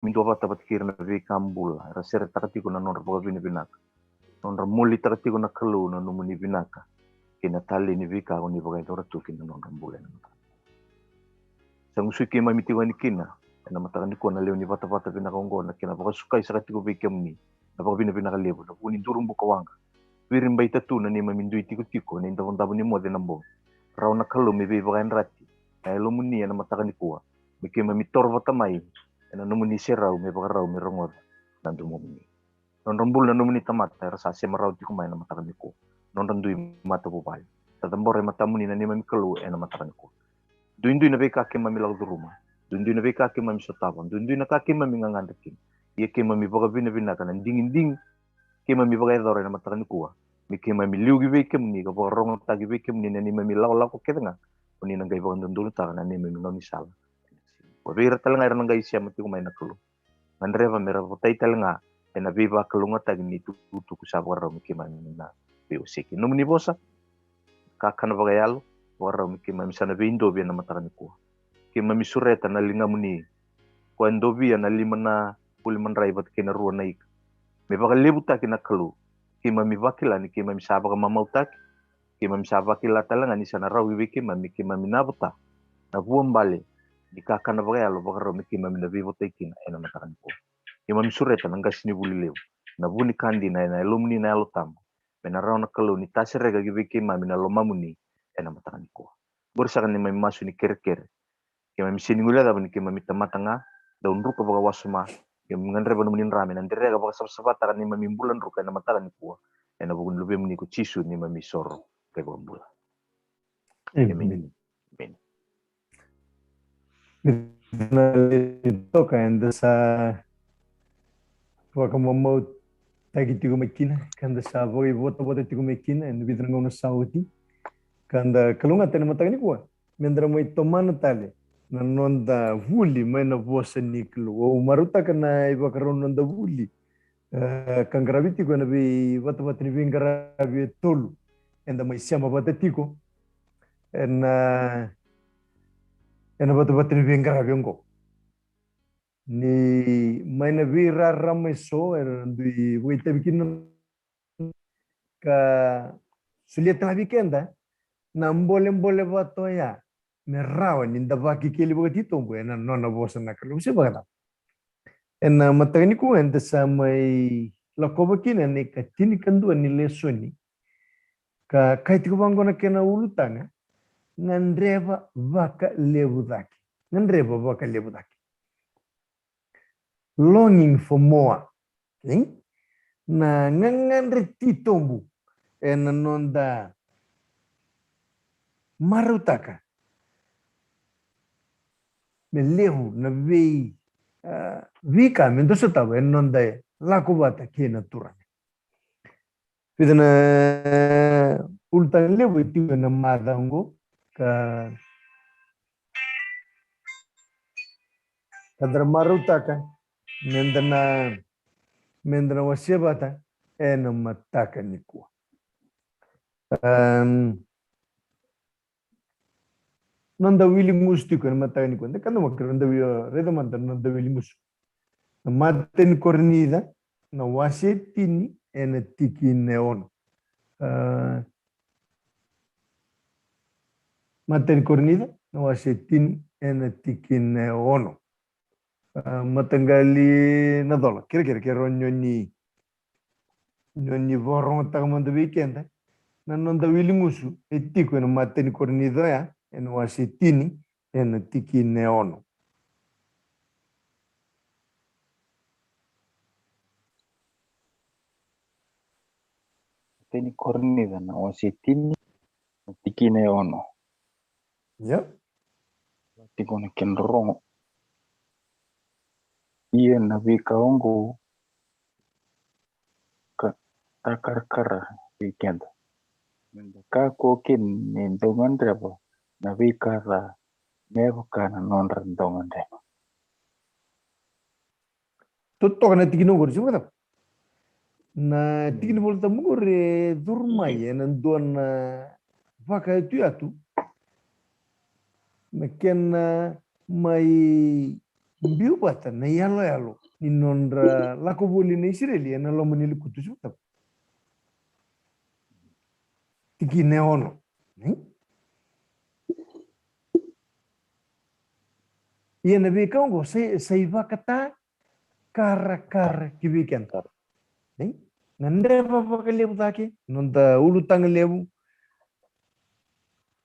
mintu apa tapat kirna vi kambul rasere takati kuna non rapaga vini vinaka non ramuli takati kuna kalu na numuni vinaka kina tali ni vika ni bagai tora tu kina non rambule na mata sangusu kima miti wani kina na mata ni kuna leo ni vata vata vinaka ngona kina baga sukai sakati ko vika mni na baga vini vinaka lebo na kuni durung buka wanga wirin baita tu na ni mamindu tiku tiku ni ndavon tabu ni mo de nambo rau na kalu mi vi bagai rati na elo muni na mata ni kuwa mikima mitor vata mai na numuni serau me baga rau mi rongor dan tu mumni non rambul na numuni tamata rasa se marau tiku mai na mata ni kuwa non randui mata bubal tatambore mata muni na ni mami kalu na mata ni kuwa duindu na be kake mami lau rumah duindu na be kake mami sotavan duindu na kake mami ngangandekin ia ke mami baga vina vina kana dingin ding ke mami baga dore na mata ni kuwa mi ke mami liu gi be ke mni ka baga rongo tagi be ke mni na ni mami lau lau ko kedenga oni na gai baga ndulu ta na ni mami ngami sala wa be rata nga na gai sia mati ko mai na kalu mandreva mera votai talanga na viva kalunga tagi ni tu ku sabar ro mi ke mami na be usiki no mni bosa kakana baga yalo wara mi mami sana vindo bia na mata ni kuwa ke mami sureta na linga muni ko endovia na limana puliman raibat ke na ruwa naik me baga lebuta ke na kalu ke mami vakila ni ke mami sabaga mamautak ke mami sabakila talanga ni sana rawi ke mami nabuta na buam bale di kakana baga yalo baga ro mi ke mami na vivo tekina ena mata ni kuwa ke mami sureta na ngasini buli leu na buni kandi na lumni na yalo tamu me na rauna kalu ni tasirega gibi ke mami na lomamuni ena mata ni kuwa borsakan ni mami masu ni kere-kere ke mami siningula da ke mami tamatanga daun ruka baga wasuma ke ngandre banu munin rame nan dire baga sabsabata kan ni mami bulan ruka na mata ni kuwa ena bugun lube muni ku cisu ni mami soro ke bambula Amen. amen Ito kanda sa wakamamau tagi tigo makina kanda sa boy bota bota tigo makina and bidra ngona sauti kanda kalunga tena matagani kuwa mendra mai tomana tale na nonda vuli mai na vosa niklu o maruta kana iba karon nonda vuli kangraviti ko na bi bota bota ni vingarabi tolu enda mai siama bota tiko ena bota bota ni vingarabi ngo ni mai na vi ramai so di wita bikin ka suliat na vikenda na mbole mbole bato ya merawa ni ndabaki kili bogati tombo ena nona bosa na kalu se bagata ena matagani ko enta samai lakoba kina ni katini kandu ni lesoni ka kaiti ko bangona kena ulutanga ngandreva vaka lebudaki ngandreva vaka lebudaki longing for more okay? Na ngangandre titombu ena nonda marutaka melehu na vei vika mendoso tava ena nonda lakubata kena turane pidana ultan lebu tiwe na madango ka kadra marutaka mendana wasebata ena mataka nikua nonda wili musti ko mataka nikua ndekanda makra nonda reda manta nonda wili musu maten cornida na wasetini ena tiki neon maten cornida na wasetini ena tiki neono matangali na dola kira nyoni vorong tagamanda weekend na nonda wili musu etiko ena maten cornida ya ena wasetini ena tiki neono teni cornida na wasetini tikine ono ya tikone kenrongo iye na vika ongo ka takar weekend menda ka kokin ni ndongan dreba na vika ra nevo kana non randongan dreba tutto na tiki no gorsi wala na tiki no volta mugore durmai ena dona vaka tu atu meken mai Biu bata na yalo ninondra lako boli na Israeli na lo manili kutu suta. Tiki ne ono. Ia na bi kaungo sai vakata kara kibikan. Nande papa kalebu take nonda ulu tang lebu.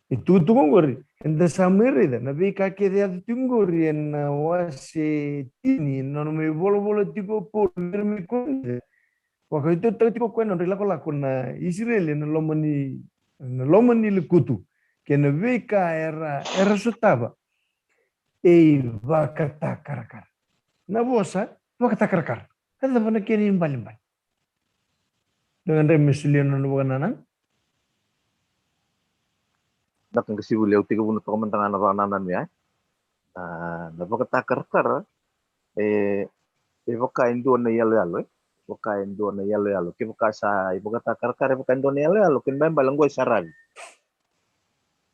Itu tungori enda samere da na bi kake dia tungori en wase tini non me bolo tiko por mi kon. Waka itu tiko kwena rilako lako na Israel na lomani le kutu. Kena vika era sutaba. Vakata karakar. Na bosa vakata karakar. Ada mana kini imbal. Dengan remisilian bukan anak. Nak ngasi beliau 30 tahun tengah nanan ya. Na vakata karakar vaka indo na yalo. Vaka indo na yalo. Ke vaka sa vakata karakar vaka indo na yalo. Ken ba balango sarag.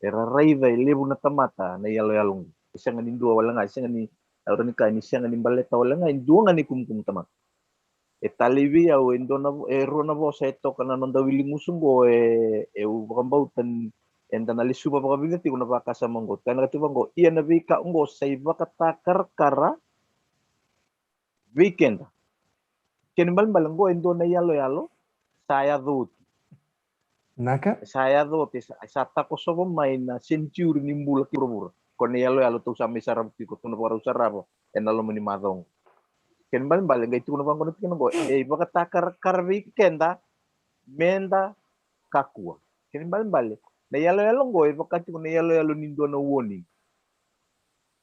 Era raiva lebu na tamata na yalo. Isang ni dua wala nga isang ni orang ni kain isang ni baleta wala nga dua nga ni kumkum tamat. Talibi au endona rona bosa eto kana nonda wili musumbo bakambautan enda nali suba bakabinati kuna bakasa monggo kana katu bango iya na vika ungo sai bakatakar kara weekend. Kenbal balanggo endona yalo saya dut. Naka? Saya dut sa tako sobo main century nimbula kirobur. Kone yalo tu sami sarap tiko tuna para usarabo enalo mani madong ken bal ngai tuna bang kono tino go baka takar weekenda menda kakua ken bal na yalo go baka tiko na yalo nindo na warning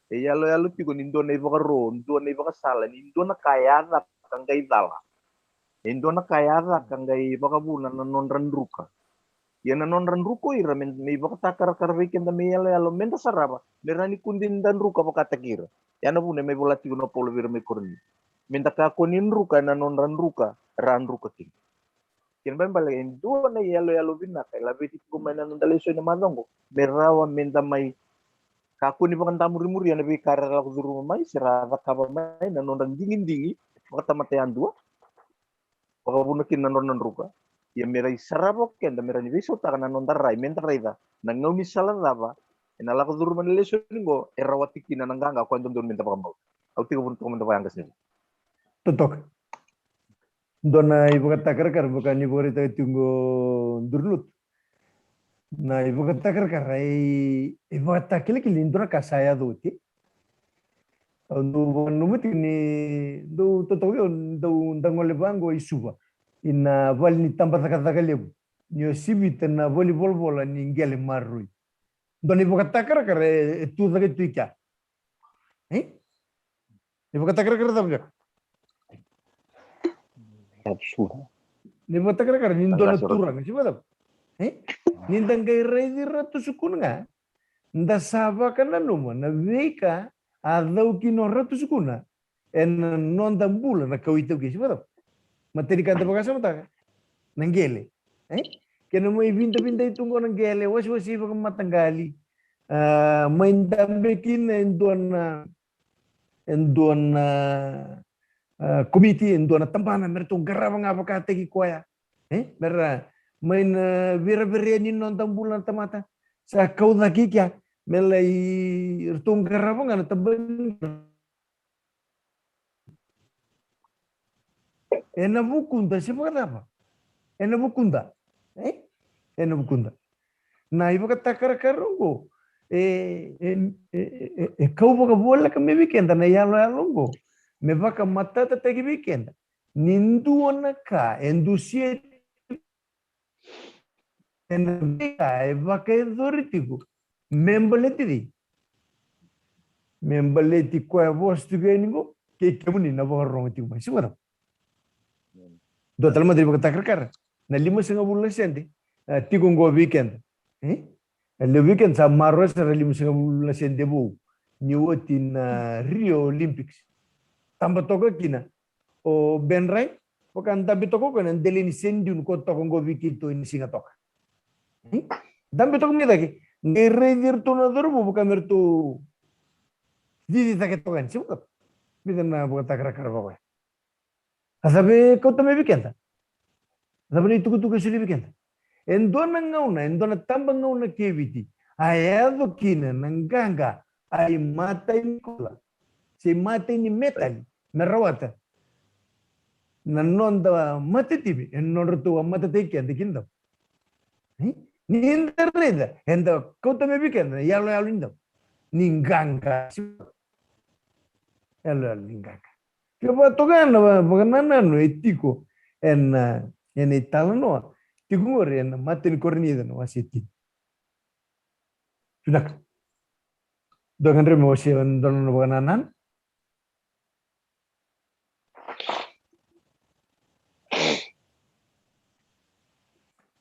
yalo tiko nindo na baka ro nindo na baka sala nindo na kayada kangai dala nindo na kayada kangai baka buna na nonran ruka yana nonran ruko ira men me baka takar weekenda me yalo menda saraba merani kundin dan ruka baka takira yana bune me bolati no polo vir me korni menda ka konin ruka na nonran ruka ran ruka king ken ban bale endo na yalo bina kai labi ti ko mena non dale so na madongo merawa menda mai ka kuni bakan tamuri yana bi karara ko duru mai sira ka ba mai na nonran dingin baka tamatean dua baka bunakin na nonran ruka ya mera isarabo kenda mera ni viso ta kana nondarai mentrarai da nangau misala daba ena la duru manele so ningo erawati kina nanganga ko ndon menta pakambau au tiga pun komenta bayang kesini Totok. Dona ibu kata kar bukan ibu rita tunggu durlut. Na ibu kata kar ibu kata kili indra kasaya doti. Do numit ni do totok yo do dangole bango isuba. Ina wal ni tampa kata kalebu. Nyo sibit na volleyball bola ni ngele marui. Dona ibu kata kar tu dake tu kya. Ibu kata kar tahu Absurdo. Ibu kata kar nindo na turang siapa tahu? Nindang kay redira tu sukun nga. Nda saba ka na numa na veka adaw kinorra tu sukuna. En nonda bula na kawitaw kisi ba? Materi kanta bagasa mata nanggele. Kaya mo ibinta itong ko nanggele was iba kang matanggali. Main dambekin endon committee endon tampana mertong garabang apakate ki koya. Merah main vira-vira non tambulan tamata sa kau lagi kya melai irtung garabang ana taben ena bukunda siapa kata apa ena bukunda na ibu kata kar-karungo kau baka bola ka me weekend na yalo me baka mata tatagi weekend nindu ka endusie en baka doritiku membaleti ko vos tu geningo ke kemuni na borong ti mas wala do talma de baka takar na 5.5 senti tigo go weekend le weekend sa marro sa 5.5 senti bu niwoti na Rio Olympics tamba toka kina o benrai bukan tabi toko kan delini sendun ko toko go weekend to in singatoka dan betul ni lagi ngeredir tu na dorbo bukan mertu didi tak kan siapa bidana boga takar bawa. Asabe kau tame bikenda. Asabe itu kutu sili bikenda. Endona ngauna, endona tamba ngauna keviti. Ayado kina nanganga ay mata ini kola. Si mata ini metal merawata. Nanonda mata tibi, ennortu mata teki andikinda. Ni internet, enda kau tame bikenda, yalo indam. Ninganga. Yalo ninganga. Kaya togan bagaimana no etiko en Italo tigungor en matin kornida no asiti. Sudah. Dengan remo si don baganan.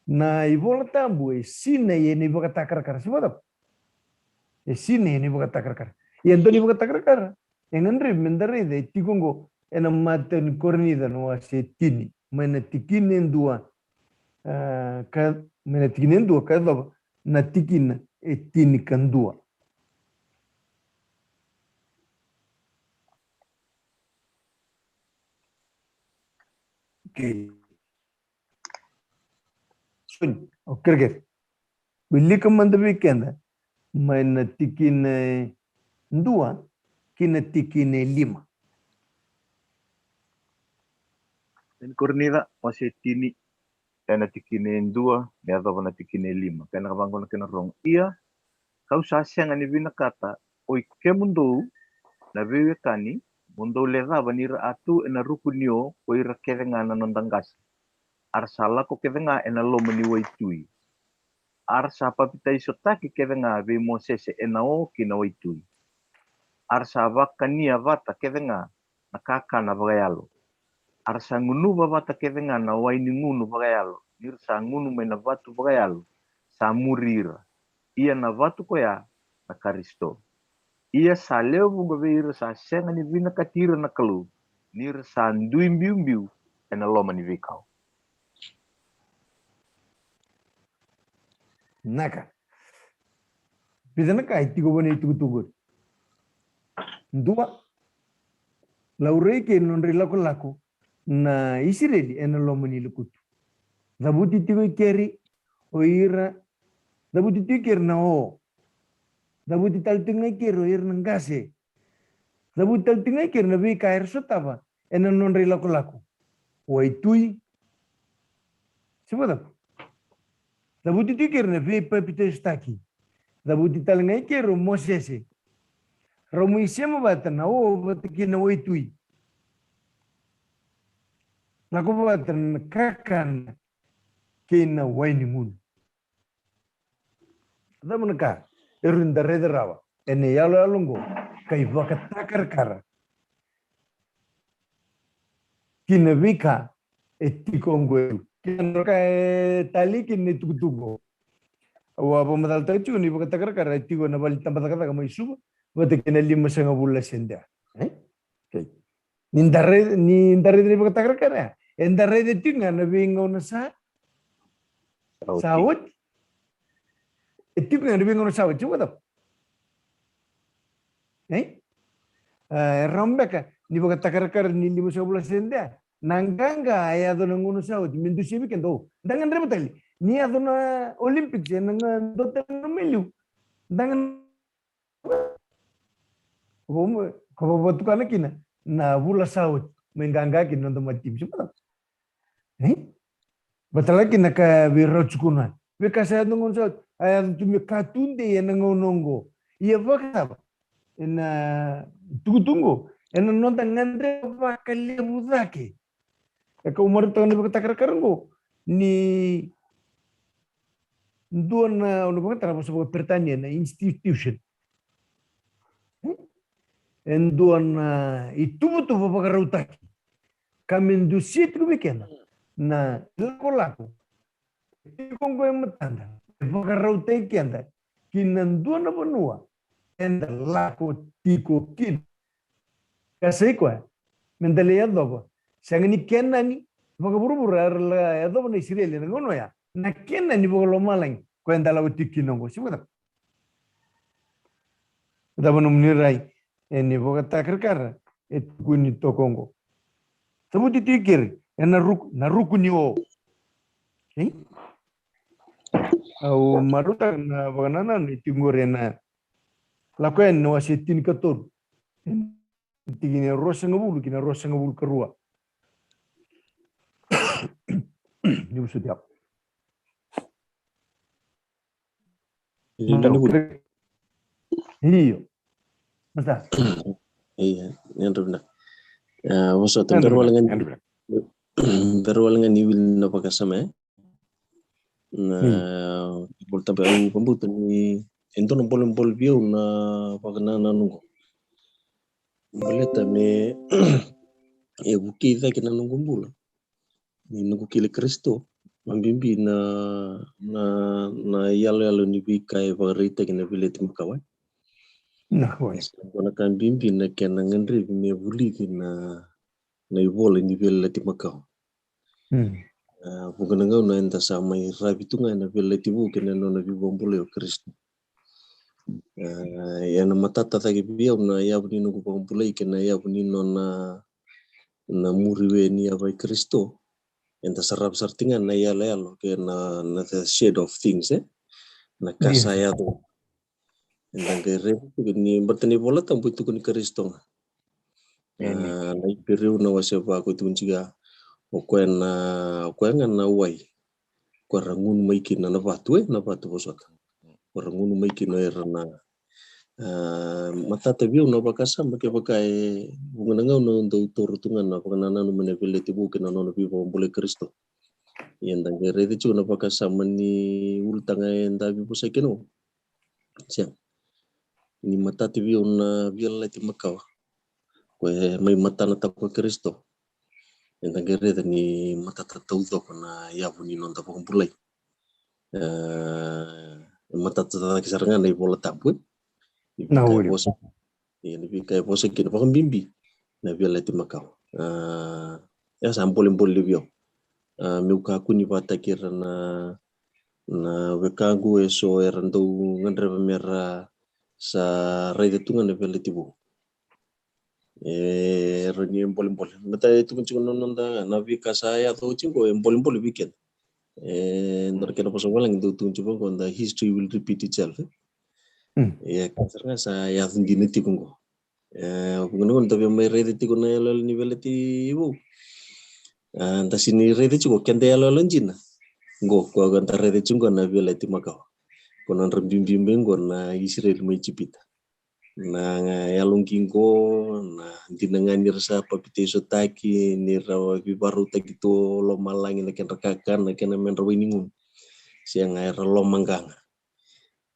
Na ibola tambu sine yeni boga takar sebab. Sine yeni boga takar. Yang doni boga takar. Yang andre mendare de tigungo en matin kornida no asitini. Mana tikinen dua mana tikinen dua kada na tikina etini kan dua. Okay. Sun, oke. Bili kemanda weekend, mana tikine dua, kina tikine lima. Dan kornida masih tini kena tikine dua, ya atau kena tikine lima. Kena kabang kena rong. Iya, kau sasang ani bina kata, oi ke mundo na bewe kani, mundo leza banira atu ena rukunio, oi rakerenga na nondanggas. Arsala ko kerenga ena lo maniwai tui. Arsa papita isotaki kerenga be mosese ena o kina waitui. Arsa vakania vata kerenga na kaka na bagayalo. Arsa ngunu babata kevenga na waini ngunu bagayalo. Irsa ngunu mena vatu bagayalo. Sa murira. Ia na vatu koya na karisto. Ia sa leo bunga veira sa senga ni vina katira na kalu. Nir sa ndui mbiu ena loma ni vikau. Naka. Pidana ka itigo bane itugutugur. Dua. Laurei ke nonri lako na Israeli ena lomani lukutu. Zabuti tigo keri oira. Zabuti tigo keri na o. Zabuti tal tingai keri oira nangase. Zabuti tal tingai keri na vika air sotava ena nonri lako. Waitui. Sebab Zabuti tigo keri na vika pita staki. Zabuti tal ngai keri mosese. Romu isema bata na o batikina waitui. Nakubatan kakan kina waini mun. Daman ka erunda rederawa ene yalo alungo kai vakatakar kara. Kina vika etikongo kina ka tali kina tukutugo. Awa pamadal tachu ni vakatakar kara etiko na bali tampat kata kama isuba vatikina 5 bulan senda. Okay. Nindare ni vakatakar kara. Endare de tinga na bingo na sa sawut. Itu kan na bingo na sawut coba tau. Rombeka ni baga takar ni 5 senda. Nanganga ay ado nanguno sawut mindu sibi kendo. Dangan reba tali. Ni ado na Olympics nang dotel na melu. Dangan ko botukana kina na bula sawut menganga kina ndo matim coba tau. Betul lagi nak wiro cukunan. Wika saya nunggu saat ayat cumi katunde yang nonggo. Iya bakal. Ena tunggu. Ena nonton ngandre bakal lebudake. Eka umur tahun ni bakal kerenggo. Ni dua na unu bakal terapa sebuah pertanian na institution. En dua na itu betul bakal rautaki. Kami indusit kubikin. Na lako kung ko matanda pagkaraw tayo kanda kinandua na banua and lako tiko kin kasi ko mendali adobo sangani kenani pagaburu la adobo na Israel na ngono ya na kenani bogolo malang ko endala utikinongo sibuta dabo no mnirai eni bogata karkar kuni tokongo. Sabuti tikir na rukuni o. Okay? Au maruta na banana ni tingore na la kwen no asitin kator. Tingine rosa ngabulu kina rosa ngabulu kerua. Ni usutiap. Iyo. Masa? Iya, yang benar. Waso berwalangan berwalangan ni wil na pakasama na bolta ba u pambutan ni ento no bol bio na pagana nungo. Boleta me e buki da kina nungo bula. Ni nungo kile Kristo mambimbi na yalo ni bika e varita kina bileti mkawa. Nah, woi. Kona kan bimbi na kena ngandri me buli kina na ibola ni bileti mkawa. Bukan ngau na enda sama rabi tunga na bileti bu kina no na bibombole o Kristo. Ya na matata tagi biau na ya buni no kubombole kina ya buni no na muriwe ni abai Kristo. Enda sarap sartingan na ya lelo kena na the shade of things na kasaya tu. Enda kere ni bertani bola tampu itu kuni Kristo. Na ipiriu na waseba ko tu njiga o kwena na wai. Ko rangun mai kina na batu bosot. Ko rangun mai kina era na matata biu na bakasa make bakai bunga ngau no ndo torutungan na panana no menebele tibu kina no bi bombole Kristo. Yenda ngere de chuna bakasa mani ultanga enda bi bosai keno. Siap. Ni matata biu na biala ti makawa. Ko mai matana ta ko Kristo. Yenda ngere de ni matata taudo na ya buni no ta bombole. Matata kisarangan na bola tapu. Nah, Kai bosa. Ini kai bosa kina pakam bimbi. Na biala ti makau. Ya sampol bio. Miuka kuni bata kira na wekagu eso erando ngandre mera sa raida tunga na biala ti bu. Rani embol. Mata itu kunci nonda na vika saya atau cingo embol weekend. Ndor kena pasang walang itu tunci bang the history will repeat itself. Ya kasarnya saya sendiri ti kungo. Pengen tapi mai rede ti kuna lol nivel ti bu. Anta sini rede cuko kende lol njina. Ngo ko ganta rede chungo na viola ti makao. Kono rembimbi ngo na Israel mai cipita. Na yalung kingo na dinangani rasa papiteso taki ni rawa baru taki to lo malangi na ken rekakan na ken men rawiningun. Siang air lo manggang.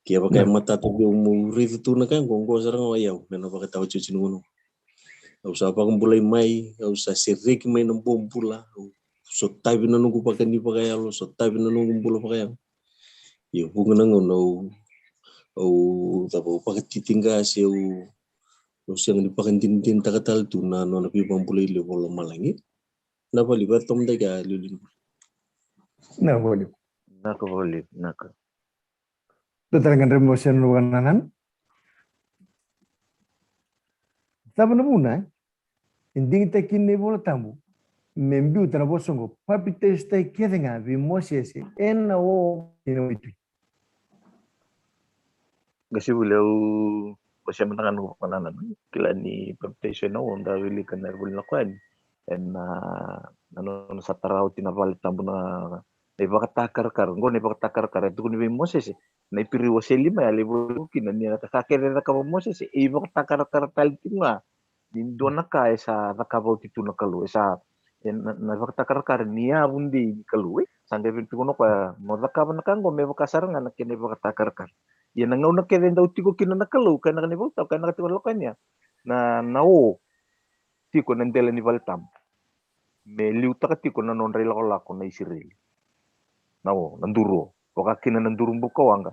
Kia pakai mata tu umur itu na kan gonggo sarang wayau na pakai tahu cuci nungu. Usah apa kumpulai mai, usah serik mai nembom pula. So tabi na nunggu pakai ni pakai alo, so tabi na nunggu pula pakai alo. Ya bunga nangono, tahu pakai titingga sih, siang dipakai tintin tak katal tu na nabi pampulai le bola malangi. Napa libat tom dega lulin. Nah, boleh. Naka boleh, naka. Total kan remotion wananan. Sabe na muna, hindi kita kini bola tamu. Membiu tana bosongo, papi testa kienga vi mosesi ena o ino itu. Kasi bulaw kasi manangan ko pananan kila ni baptism no onda wili kan erbul na kwan en ano sa taraw tinabal tambo na ibakatakar ngo ni ibakatakar itu kun vi Moses na ipiri waseli ma alibu kinan ni nakakere na ka Moses ibakatakar tal tinga nindo na ka sa nakabaw titu na kalu sa na ibakatakar niya bundi kalu sangge pintu no ka mo nakaban kango me bakasar nga nakene ibakatakar yan ang una kaya daw tiko kinanakalu kaya nakanibutaw kaya nakatiwala kanya na nao tiko nandela ni Valtam me liuta ka tiko na non rela ko na Israel nao nanduro waka kina nandurong bukawanga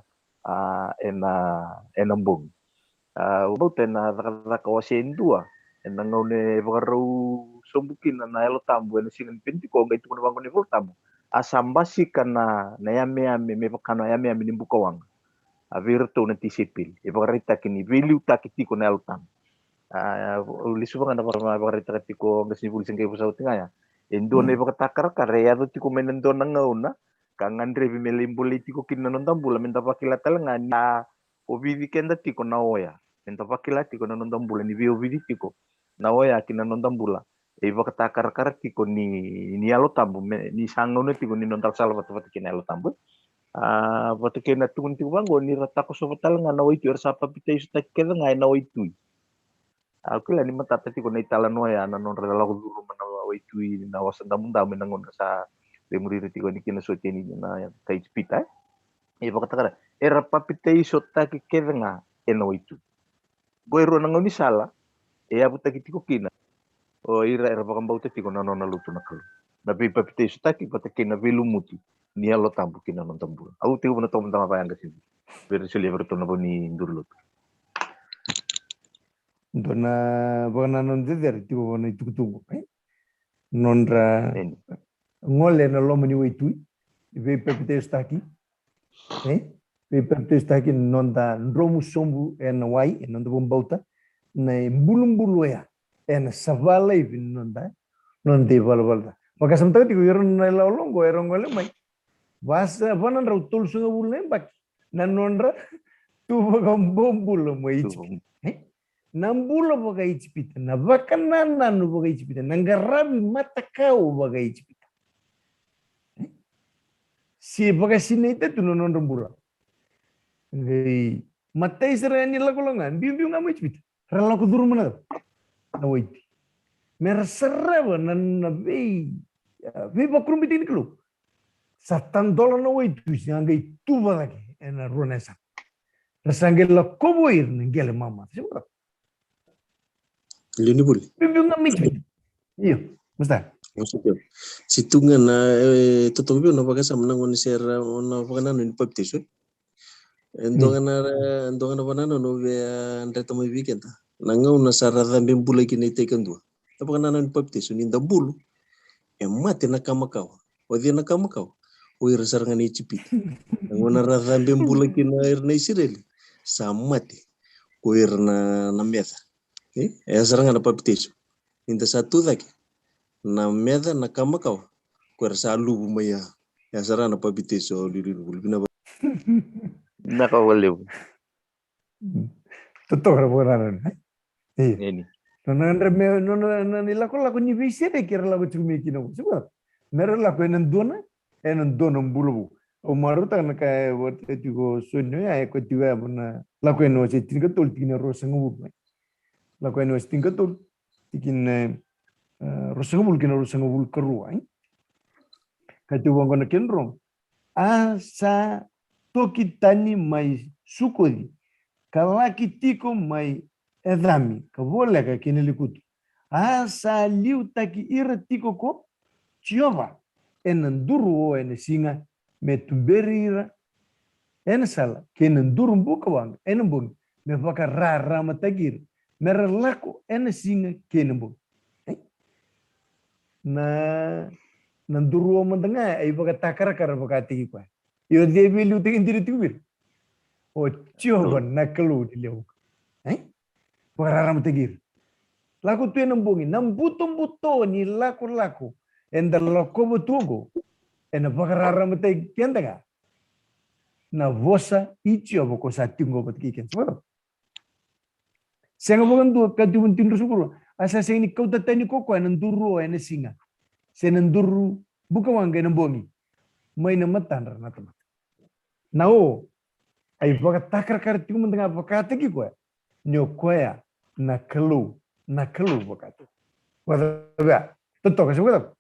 enambong about na nakakawasin dua enangaw ne bakaraw sumbukin na elo tambo na sinan pintiko ga ito na bango ni Valtam asambasi ka na yame me bakano yame ni bukawanga avirto na tisipil ipakarita kini viliu takiti ko na altam Ulisu bang dapat mga tiko kasi pulisin kayo sa uting ya. Indo na iba katakar karya to tiko menendo nang ngauna. Kangan revi melimbuli tiko kinanon tambula minta pakila talanga na obidi kenda tiko na oya. Minta pakila tiko nanon tambula ni vio obidi tiko. Na oya kinanon tambula. Iba katakar tiko ni alo tambu ni sangono tiko ni nontal salva to kina alo tambu. Pati kena tungun tiko bang ni ratako so talanga na oitu sapa pita isu tak keda ngai na oitu. Aku lah ni mata tadi kau naitala noya na non rela ko dulu mana waitui na wasan damun damun nangon sa lemuri riti ko ni kina so teni na kai pita e bakata kara era papite iso ta ki kedenga ena waitu goiro nangon ni sala e abu ta kitiko kina o ira era bakam bauta tiko na nona lutu na kalu na pi papite iso ta ki pata kina velu muti ni alo tambu kina non tambu au tiko na tom tama bayang kasi versi lever to na boni ndurlut Dona bana non der tipo bana tukutuku nonra ngole na lo mani waitu ve pepite staki ve pepite staki nonda romu sombu en wai en nonda bombauta na mbulu ya en savala even nonda nonde balbalda maka samta tiku yeron na la longo eron ngole mai vasa bana rautul sunga bulle bak na nonra tu bagam bombulo mai Nambula baga ichipita, na vakanana no baga ichipita, nangarabi matakau baga ichipita. Si baga sinete tu nonon rambula. Ngai matai serani lakolongan, biu ngamu ichipita. Rala ko duru mana na waiti. Mera seraba na vei bakrum bitin kelu. $7 na waitu ngai tuba lagi ena ronesa. Rasangela koboir ngele mama. Lini buli. Bibi ngamit. Iyo, musta. Maksudnya, situngan na totobi na bagasa menang ni sera na bagana ni paptiso. Endongan na banana no be andre tomo weekend. Nangau na sara dhambi mbula kini taken dua. Tapi kana ni paptiso ni ndambulu. Mate na kamakau. Odi na kamakau. O ira saranga ni chipit. Ngona ra dhambi mbula kini air na isireli. Samate. Ko ira na meta. Saranga na paptiso. Inda satu lagi. Na meda na kamakau. Ko sa lubu maya. Saranga na paptiso lulu. Nakawaliw. Totoo ra boraran. Ini. Non nila ko la ko ni visite kira la ko chumi kino. Suba. Mera la ko en dona mbulu. O maruta na ka wat etigo sonyo ya ko tiwa bana la ko no se tinga tol tina rosangu. La ko no tinga tol tikin rosangu keru ai. Ka tiwa ngona kenro. Asa toki tani mai sukodi. Kalaki tiko mai edami. Kabola ka kinelikutu. Asa liu taki ira tiko ko chiova. Enanduru o ene singa metumberira. Ene sala kenanduru mbuka wang. Ene mbungi. Me waka rama tagir. Mera lako ene singa kenambungi. Na nanduru o mandanga ay baka takara baka tiki kwa. Yo dia bilu tingin diri tibir. O chiova nakalu dileu. Pagararam tegir. Laku tu nambungi nambuto ni laku. Enda lako betugo. Ena pagararam teg kendaga. Na vosa ichio ko sa tingo bat kiken. Sebab. Senga bukan tu kadun tindu sukuru. Asa sengi kau tatani koko nanduru ena singa. Senanduru buka wangga nambungi. Mai namatan ranatama. Nao ai baka takar tiku mendengar baka tiki ko nyokoya nakalu baka tu wada toto ka segala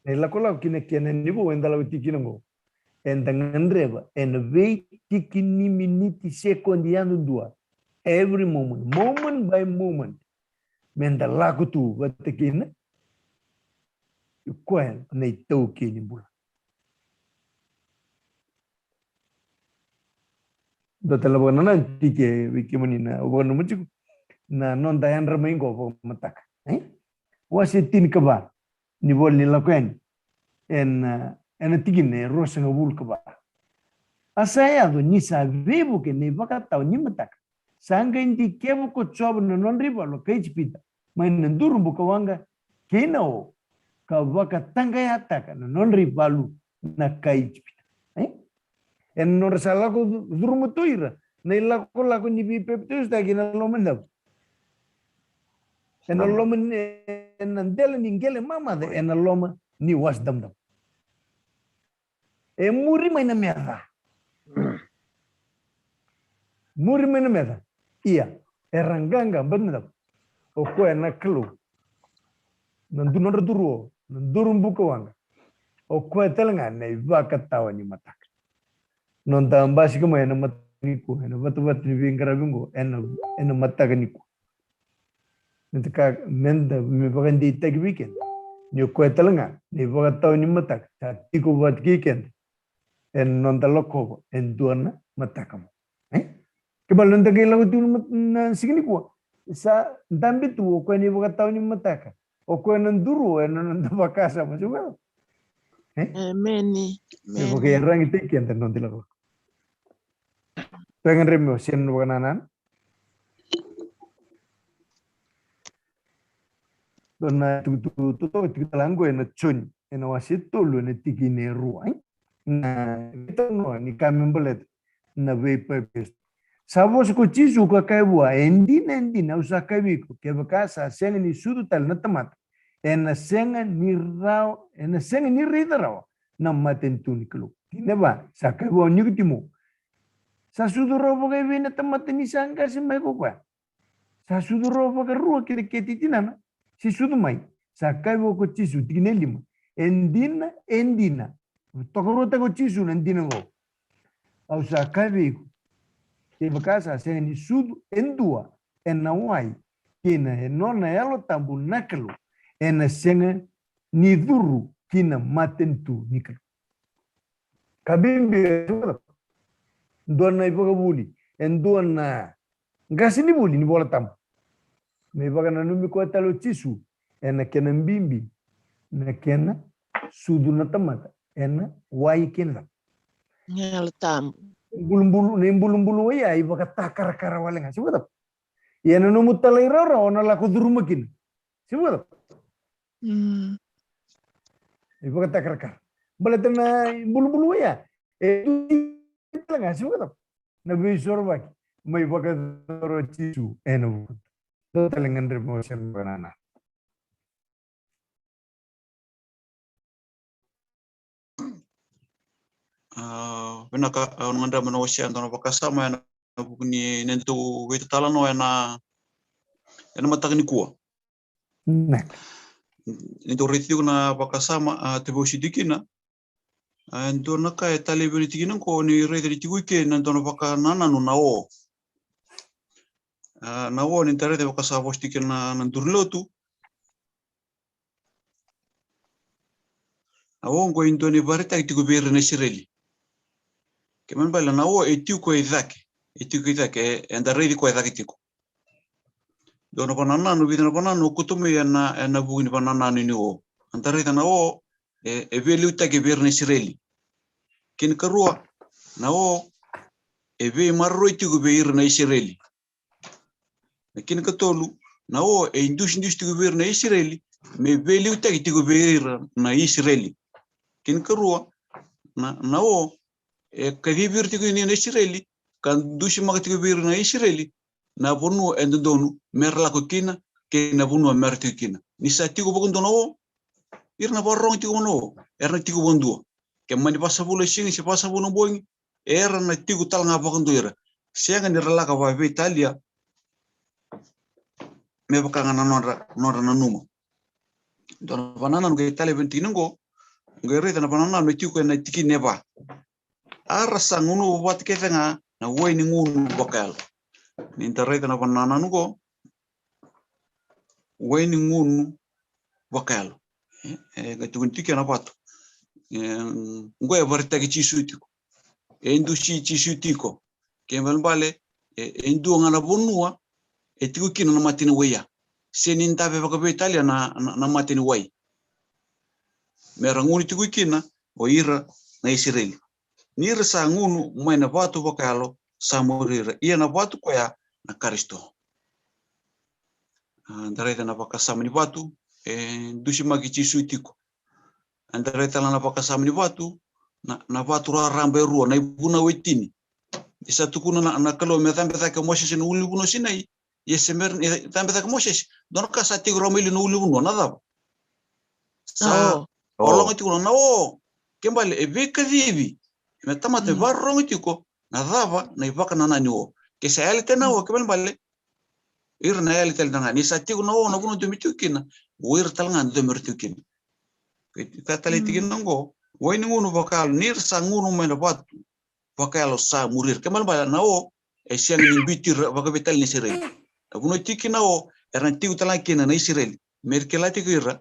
la kola kine ni bo endala tiki ngo endangan reba en vei tiki ni miniti sekondi anu dua every moment by moment mendala ku tu batikina ko nei tau kini bula Dotela bukan nanti ke wiki menina bukan muncul na non dayan ramain ko matak wasitin keba ni bol ni lakukan en tigin ne rosang bul keba asaya do ni sa vivo ke ni baka tau ni matak sanga indi kevo ko chob no non riba lo kaichpita main nduru buka wanga kenao ka waka tanga yata ka no non riba lu na kaichpita en no resala ko durumu toira na ila ko la ko ni bi peptus ta gina lo menda en lo men en ndele ni ngele mama de en lo ni was dam e muri mai na merda muri mai na merda iya eranganga benda o ko na klu nandu no duru nandurum buko wanga o ko telanga nei vaka tawani matak non tambasi ko mai na matniku na bat ni vingara bingo en matagniku nitaka menda me bagandi tag weekend ni ko telanga ni vaka tawani matak tiku bat weekend en non taloko en duana matakam kebal non tagay lang tu na signi ko sa dambi tu ko ni vaka tawani mataka o ko nanduru en non bakasa mo juga Meni. porque erang itu kian non tilako pengen remo sien wakanan dona tu kita langgo en chun en wasito lu en tikine ruai na itu no ni kami belet na ve pepes sabos ko chisu ko kaibua endina usa kaibiko ke bakasa sen ni sudu tal na tamat en sen ni rao en sen ni ridaraw na matentu ni klu tineba sa kaibo nyugtimo sa suduro boga vina tamat ni sangka si mai ko kwa sa suduro boga ruo kire ketitina si sudu mai sa kaibo ko chisu tinelimo endina tokorota ko chisu endina go au sa kaibiko ke bakasa sen ni sudu endua enawai kina enona yalo tambu naklu en sen ni duru kina matentu niklu kabimbi dona ipoka buli en dona gasini buli ni bola tam me ipoka na numi ko talo chisu en kena mbimbi na kena sudu na tamata en wai kena Ngel tam. bulu ya ipoka takar karawalenga sibuta ya no mutalai rara ona la kudurumakin sibuta ipoka takar balatana bulu ya nggak suka na visor baki may bakadoro chisu eno to talengan remotion banana Venaka nganda manosya antono pakasama na bugni nentu wita talano na matagni kuwa nah nentu ritigo na pakasama tebusidikina ando naka etale beritigina ko ni redri tiguike nandono baka nana no nao nao ni tare de baka sa postikina nandurlotu nao ngo indoni barita itigo ber na Israeli keman bala nao etiuko idake enda redi ko idake tiko dono banana no bidana banana kutume na bugni banana ni o antare nao e veli utake ber na Israeli kin karua nao e ve marro itigo ber na Israeli kin katolu nao e indus itigo ber na Israeli me veli utake itigo ber na Israeli kin karua nao e kadi ber tigo ni na Israeli kan dushi magatigo ber na Israeli na bonu endonu merla ko kina ke na bonu merti kina ni sa tigo bogondo nao irna barrong tigo no erna tigo bondo ke mani pasabulo singi si pasabulo boing era na tigo tal nga bogondo era senga ni rala ka va Italia me baka ngana nora na numa don banana ngo Italia ventingo ngere na banana no tigo na tiki neba arasa ngunu wat ke nga na woi ni ngunu bakal ni internet na banana ngo woi ni ngunu bakal ga tugun tiki na pato ngo e varta ki chisutiko endu chisutiko ke mbale endu ngana bonua etiku kina na matini weya senin tabe baka Italia na matini wai meranguni tiku kina o ira na Israeli nira sa ngunu mai na batu bakalo samurira ia na batu ko ya na Karisto. Andareta na pakasama ni watu dusi magichisu itiko. Andareta na pakasama ni watu na watu raramba rua na ibuna wetini. Isa tukuna na kalo me tambe ta Moses no ulibuno sinai. Yesemer tambe ta Moses. Don ka sa tigro mili no ulibuno na da. Sa olongo tiko na o kembale eveka divi. Me tamate varro tiko na dava na ibaka na nani o. Ke sa ele tena o kembale ir na ele tel danga ni sa tigro na o na kuno tumitukina. O ir talnga do mertukina. Ka talitigin ngo. Wai ninguno bakal nir sa nguno me na batu. Bakal sa murir kemal bala nao siang ni bitir bakabetal ni Israel abuno tiki nao eran tiu talakina na Israel merkelati kira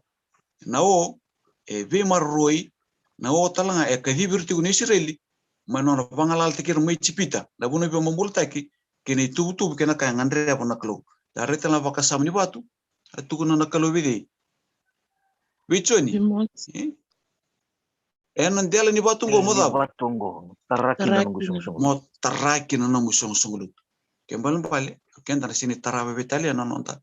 nao ve marroi nao talanga kadibirti ni Israel mano bangalal tikir mai cipita abuno be mambultaki kini tubu kena kaya ngandre apa naklo dareta la bakasam ni batu atukuna nakalo bide bichoni enan dela ni batungo moda batungo taraki na ngusung mo taraki na musong sungulu kembal bale kenda sini tarabe betali na nonta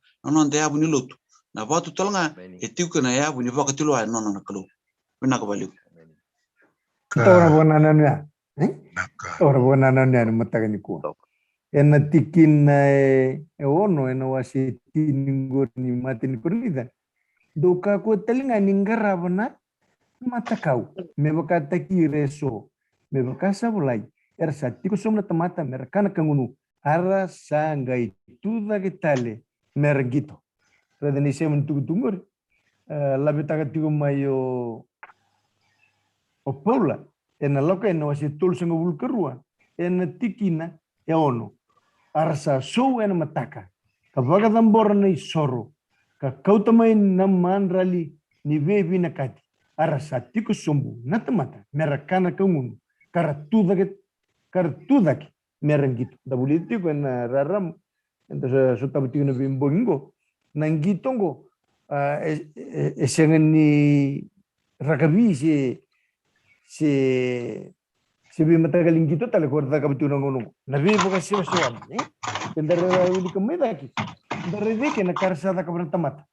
abu ni lutu na batu talanga etiku na yabu ni bakatilo ay nono nakalo bina ko baliw tora bonananya tora bonananya matagani ko en tikin ono en wasi tiningor ni matin kurida doka ko talinga ningara bana mata kau me bakata kireso me bakasa bulai ersati ko somna tamata merkana kangunu ara sangai tuda getale mergito redeni se mentugur la betaka tigo mayo o paula en loka en wasi tul sengo bulkerua en tikina e ono arsa so en mataka kabaga dambor nei soro ka kautamai naman rali ni vevi nakati arasati ko sombu natamata merakana kangun karatudak merengito da buliti ko na raram entonces so tabiti no bimbongo nangitongo esengani rakabi se bi matagalingito tale korda kabiti no ngono na bi boka se soan tendere wili kamedaki ndare deke na karsada kabrantamata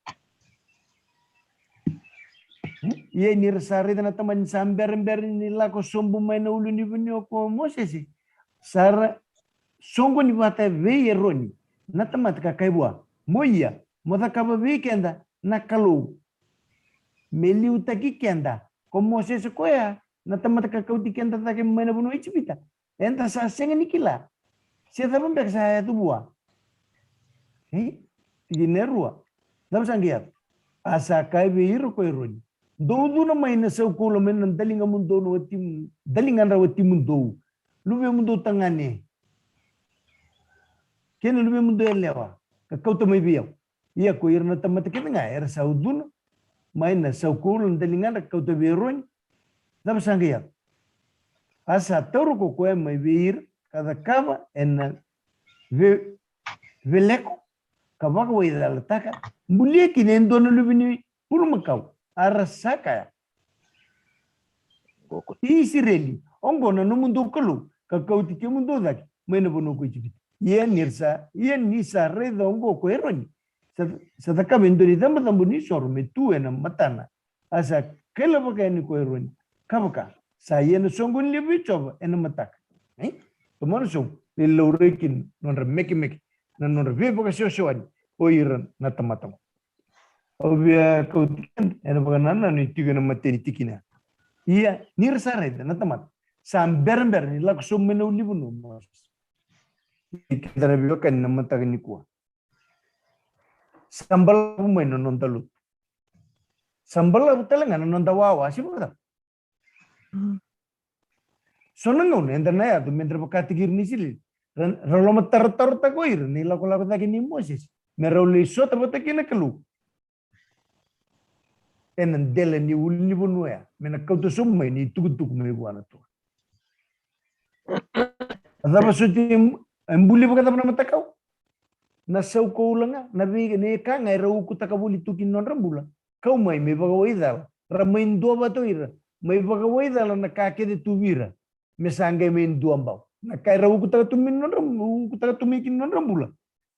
ye nirsari na taman samber nila ko sombu mai na ulu ni bunyo ko Moses sara songo ni bata ve eroni na tamat ka kaibwa moya moda ka ve kenda na kalu meli utaki kenda ko Moses ko ya na tamat ka kauti kenda ta ke mai na bunyo ichipita enta sa senga nikila se ta bambek sa tu bua tiginerua dam sangiat asa kai ve iru ko eroni do na may na sa kulo men ng dalingan mundo no watim dalingan rawati mundo lube mundo tangane ken lube mundo elewa ka kauto may biyaw iya ko irna tamata ken nga era sa udun may na sa kulo ng dalingan kauto biron dam sangiya asa toro ko ko may bir kada kama en veleko kabaka way dalataka mulie kinen do na lube ni puro makaw arasaka Israeli ongo na mundo kalu kakauti ke mundo daki mena bono ko chibi yen nisa redo ongo ko eroni sadaka bendori damba dambuni sor metu ena matana asa kela baka ni ko eroni kabaka sa yen songun libi choba ena mataka tomar so le laurekin non meki na non ve baka shoshwani o iran na tamatamo obvia kautikan ena baganana ni tigana mateni tikina iya nirsare na tamat sam berber ni lak sumena ulibunu mas ikidara biyokan na matagni ko sambal umeno non talu sambal utalanga non dawawa sibada sonango nenda na ya mentre bakatigir ni sili rolo matar ta ko ir ni lako ta ni Moses meroli so ta batakina kalu enan dele ni ulni bunua mena kauto summa ni tugutuk me buana to adaba suti embuli baka tapna matakau na sau ko ulanga na bi ne ka ngai rau ku takabuli tukin non rambula kau mai me baga waida ramain do bato ira mai baga waida na ka ke de tubira me sangai me ndo ambau na kai rau ku takatumin non rambu ku takatumikin non rambula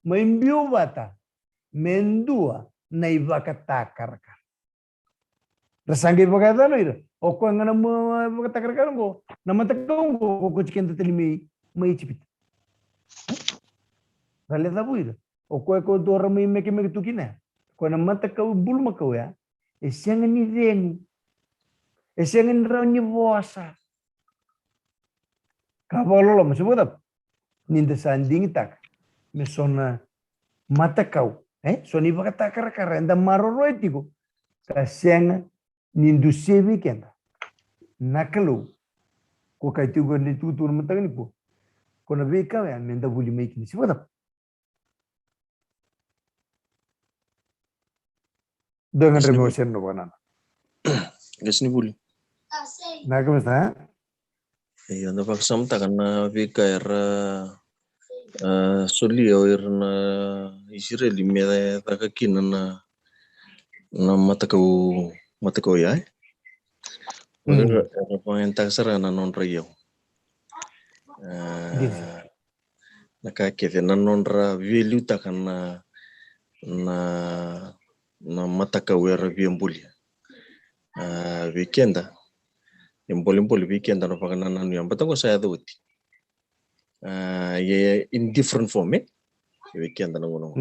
maimbiu bata mendua na ibaka takar. Rasangi ibaka tano ira. Oko ngana ibaka takar ngo nama takau ngo ko chicken teli mai chipit. Rale tabu ira. Oko ko dora mai meke tukina. Ko nama takau bul makau ya. Esiang ni reng. Esiang ni rani vosa. Kabalolo masubudap. Ninda sanding tak. Mesona mata kau. Soni baka takar enda maroro etiko. Kasiang nindu sebi kenda. Nakalu. Ko kai tugo ni tutur matang ni po. Ko na beka ya menda buli mai kini sibudap. Dengan remotion no banana. Gas ni buli. Nakamasta? Iya, na paksamta kana beka era solio irna Israeli me takakina na matakau ya. Era pengentak sarana non rayo. Nakakete na nonra value takana na matakau era viambulia. Weekenda. Yang boleh weekend ano pagkananan yang batang ko saya tuti. In different form weekend ano ngono.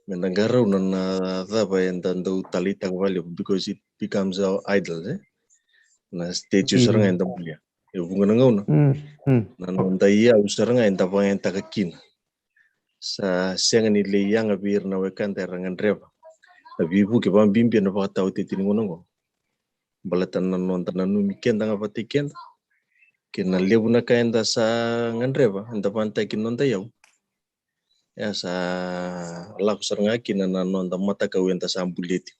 Menangaraw na taba yang tanto talitang value because it becomes our idol na stage usar nga enda mulia. Bunga ngono. Na nonda iya usar nga enda pa yang takakin. Sa siang ni leyang abir na wekan terangan reba. Abibu ke bambimpi na pakatao titin ngono. Balatan nonton numikian tanga patikian kena lebu na kaenda sa ngandreba enda pantai kinonda yau ya sa laku saranga kina na nonda mata kau enta sambuleti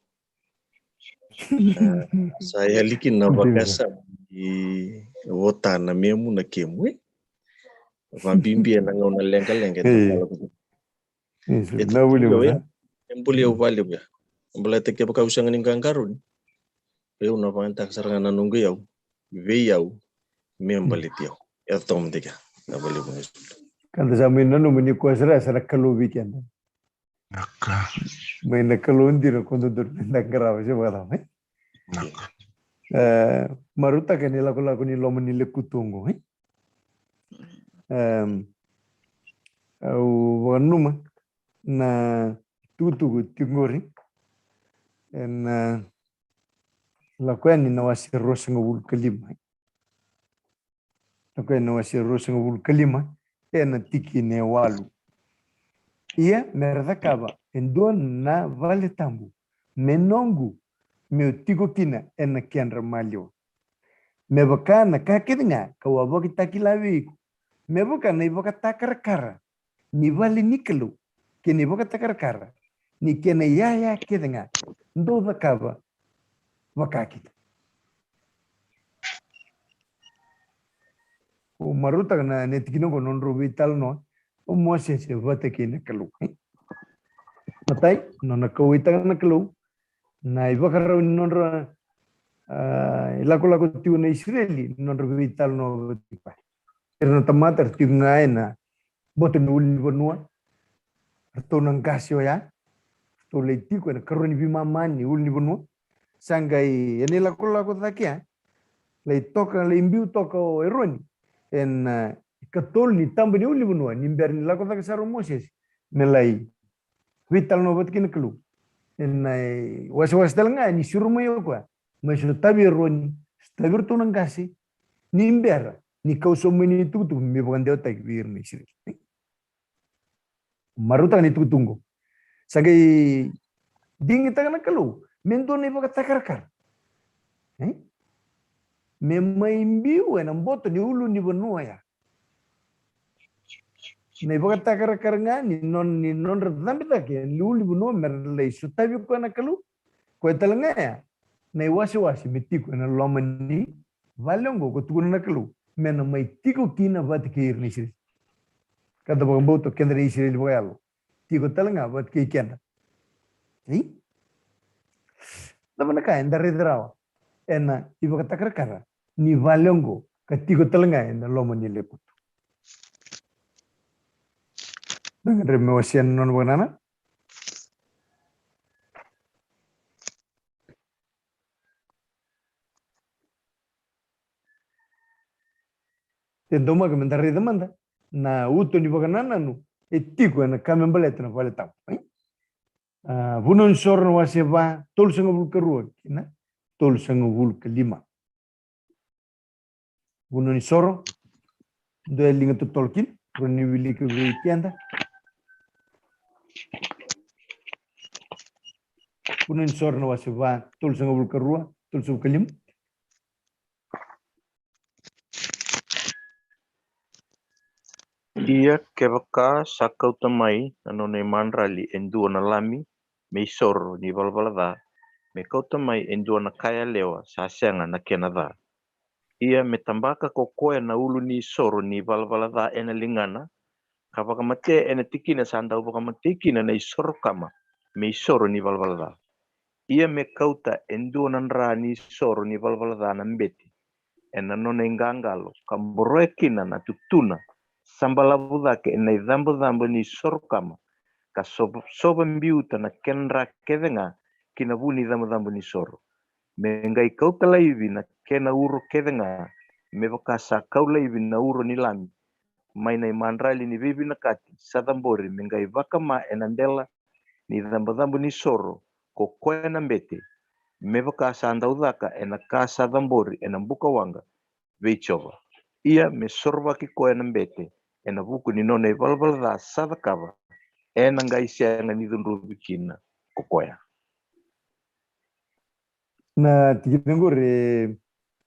saya likin na bakasa di wota na memu na kemu vambimbi na ngau na lenga Na boleh embuli au valeu ya balata ke baka usang ning kangarun eu na pantak saranga nunggu yau ve yau membalit yau ya tom tiga na boleh bunga Kalau zaman nanu meni kuasara sara kalau weekend. Main kalau undi no kondo dur nak kerap je balam. Maruta kan ni laku ni lom ni lekutungo. Au wanuma na tutu tingori en lakuan ni nawasi ros ngul kelima. Lakuan nawasi ros ngul kelima ena tiki ne walu. Ia merdakaba endon na vale tambu menongu meu tigo kina ena kiandra malio. Mebakana kakidinga kawaboki takilawiku. Mebakana iboka takar ni vale nikelu kini iboka takar ni kena yaya kidinga ndo dakaba wakakit. O maruta na netikino ko non vital no o moase se vate kina kalu. Matai no na kawita na kalu na ibakara non laku tiu na Israeli non vital no tipa. Erna tamater tiu ngaena boten uli bonua. Arto nang kasio ya. To leitiko na karoni bimamani uli bonua. Sangai ene laku takia. Leitoka leimbiu toka eroni. En katol ni tambe ni uli bonua nimber ni laku tak saro Moses melai vital no botkin kelu. En was talanga ni surumo yo kwa. Masuk tabi eroni. Tabi to nang kasi nimber ni kau someni tu mi bukan dia tak bir ni sini. Maruta ni tu tunggu. Sagai ding kita kena kelu. Mendo ni bukan takar. Membaimbiu enam boto ni ulu ni benua ya. Ni bukan takar ngani non redam kita ke ni ulu benua merlei sutabi ko na kelu. Ko talanga ya. Nei wasi mitiku na lomani valongo ko tu na kelu. Mena mai tigo kina vat ke ni sini. Kada bang boto kendra Israel boyalo. Tigo talanga vat ke kenda. Namana ka endare drawa. Ena ibo katakara ni valongo ka tigo talanga ena lomo ni leput. Remosian non banana. Tendoma que mentarri demanda. Na uto ni banana no. Etiko na kamembaleta na vale tau. Vunon sorno wase va tol sanga vulka rua kina. Tol sanga vulka 5. Vunon soro do linga to tolkin. Roni wili ke wili tianda. Vunon sorno wase va tol sanga vulka rua. Tol sanga vulka 5. Ia kevaka sakau tamai anone manrali endua na lami me soro ni valvalada me kau tamai endua na kaya lewa sa senga na kenada. Ia me tambaka ko koe na ulu ni soro ni valvalada ena lingana kavaka mate ena tikina sanda upaka matekina na isoro kama me soro ni valvalada. Ia me kauta endua na nra ni soro ni valvalada na mbeti ena none ngangalo kamboroe kina na tutuna sambalavuda ke na idambo ni sorokama ka soba mbiuta na kenra kedenga kina vuni dambo ni soro me ngai kauta laivi na kena uro kedenga me vakasa kau laivi na uro ni lami mai na mandrali ni vivi na kati sadambori me ngai vakama enandela ni dambo ni soro ko koena mbete me vakasa andaudaka ena kasa dambori ena buka wanga veichova ia me sorva ki koena mbete ena buku ni none valvalada sadakava ena ngai sianga ni dundu bikina kokoya. Na tikitengore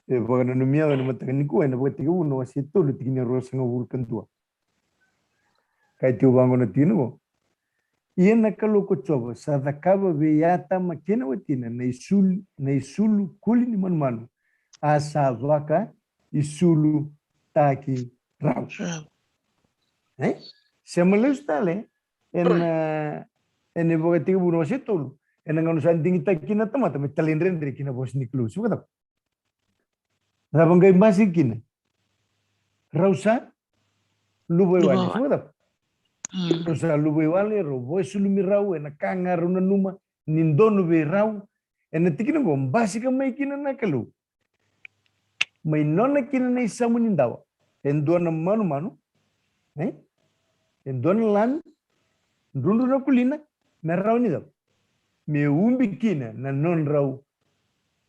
bagana no miaga no matagani ko ena bati ko no wasi tolu tikini rosa nga vulkan tua. Kai tiu bango na tino. Iena kalau ko coba sadakava be yata makena watina na isulu kuli ni manu asa vaka isulu taki rau. Semele stale en bogati ko no wasi tolu. En ngano sanding takina tamata me talindren kina bos ni klus. Suka Rabangay masikin. Rausa luboy wali sudah. Rausa luboy wali roboy sulumi rau ena kanga runa numa nindono be rau ena tikina go basika mai kina nakalu. Mai nona kina na isamu nindawa. Endona manu endona lan rundu na kulina merau ni daw. Me umbi kina na non rau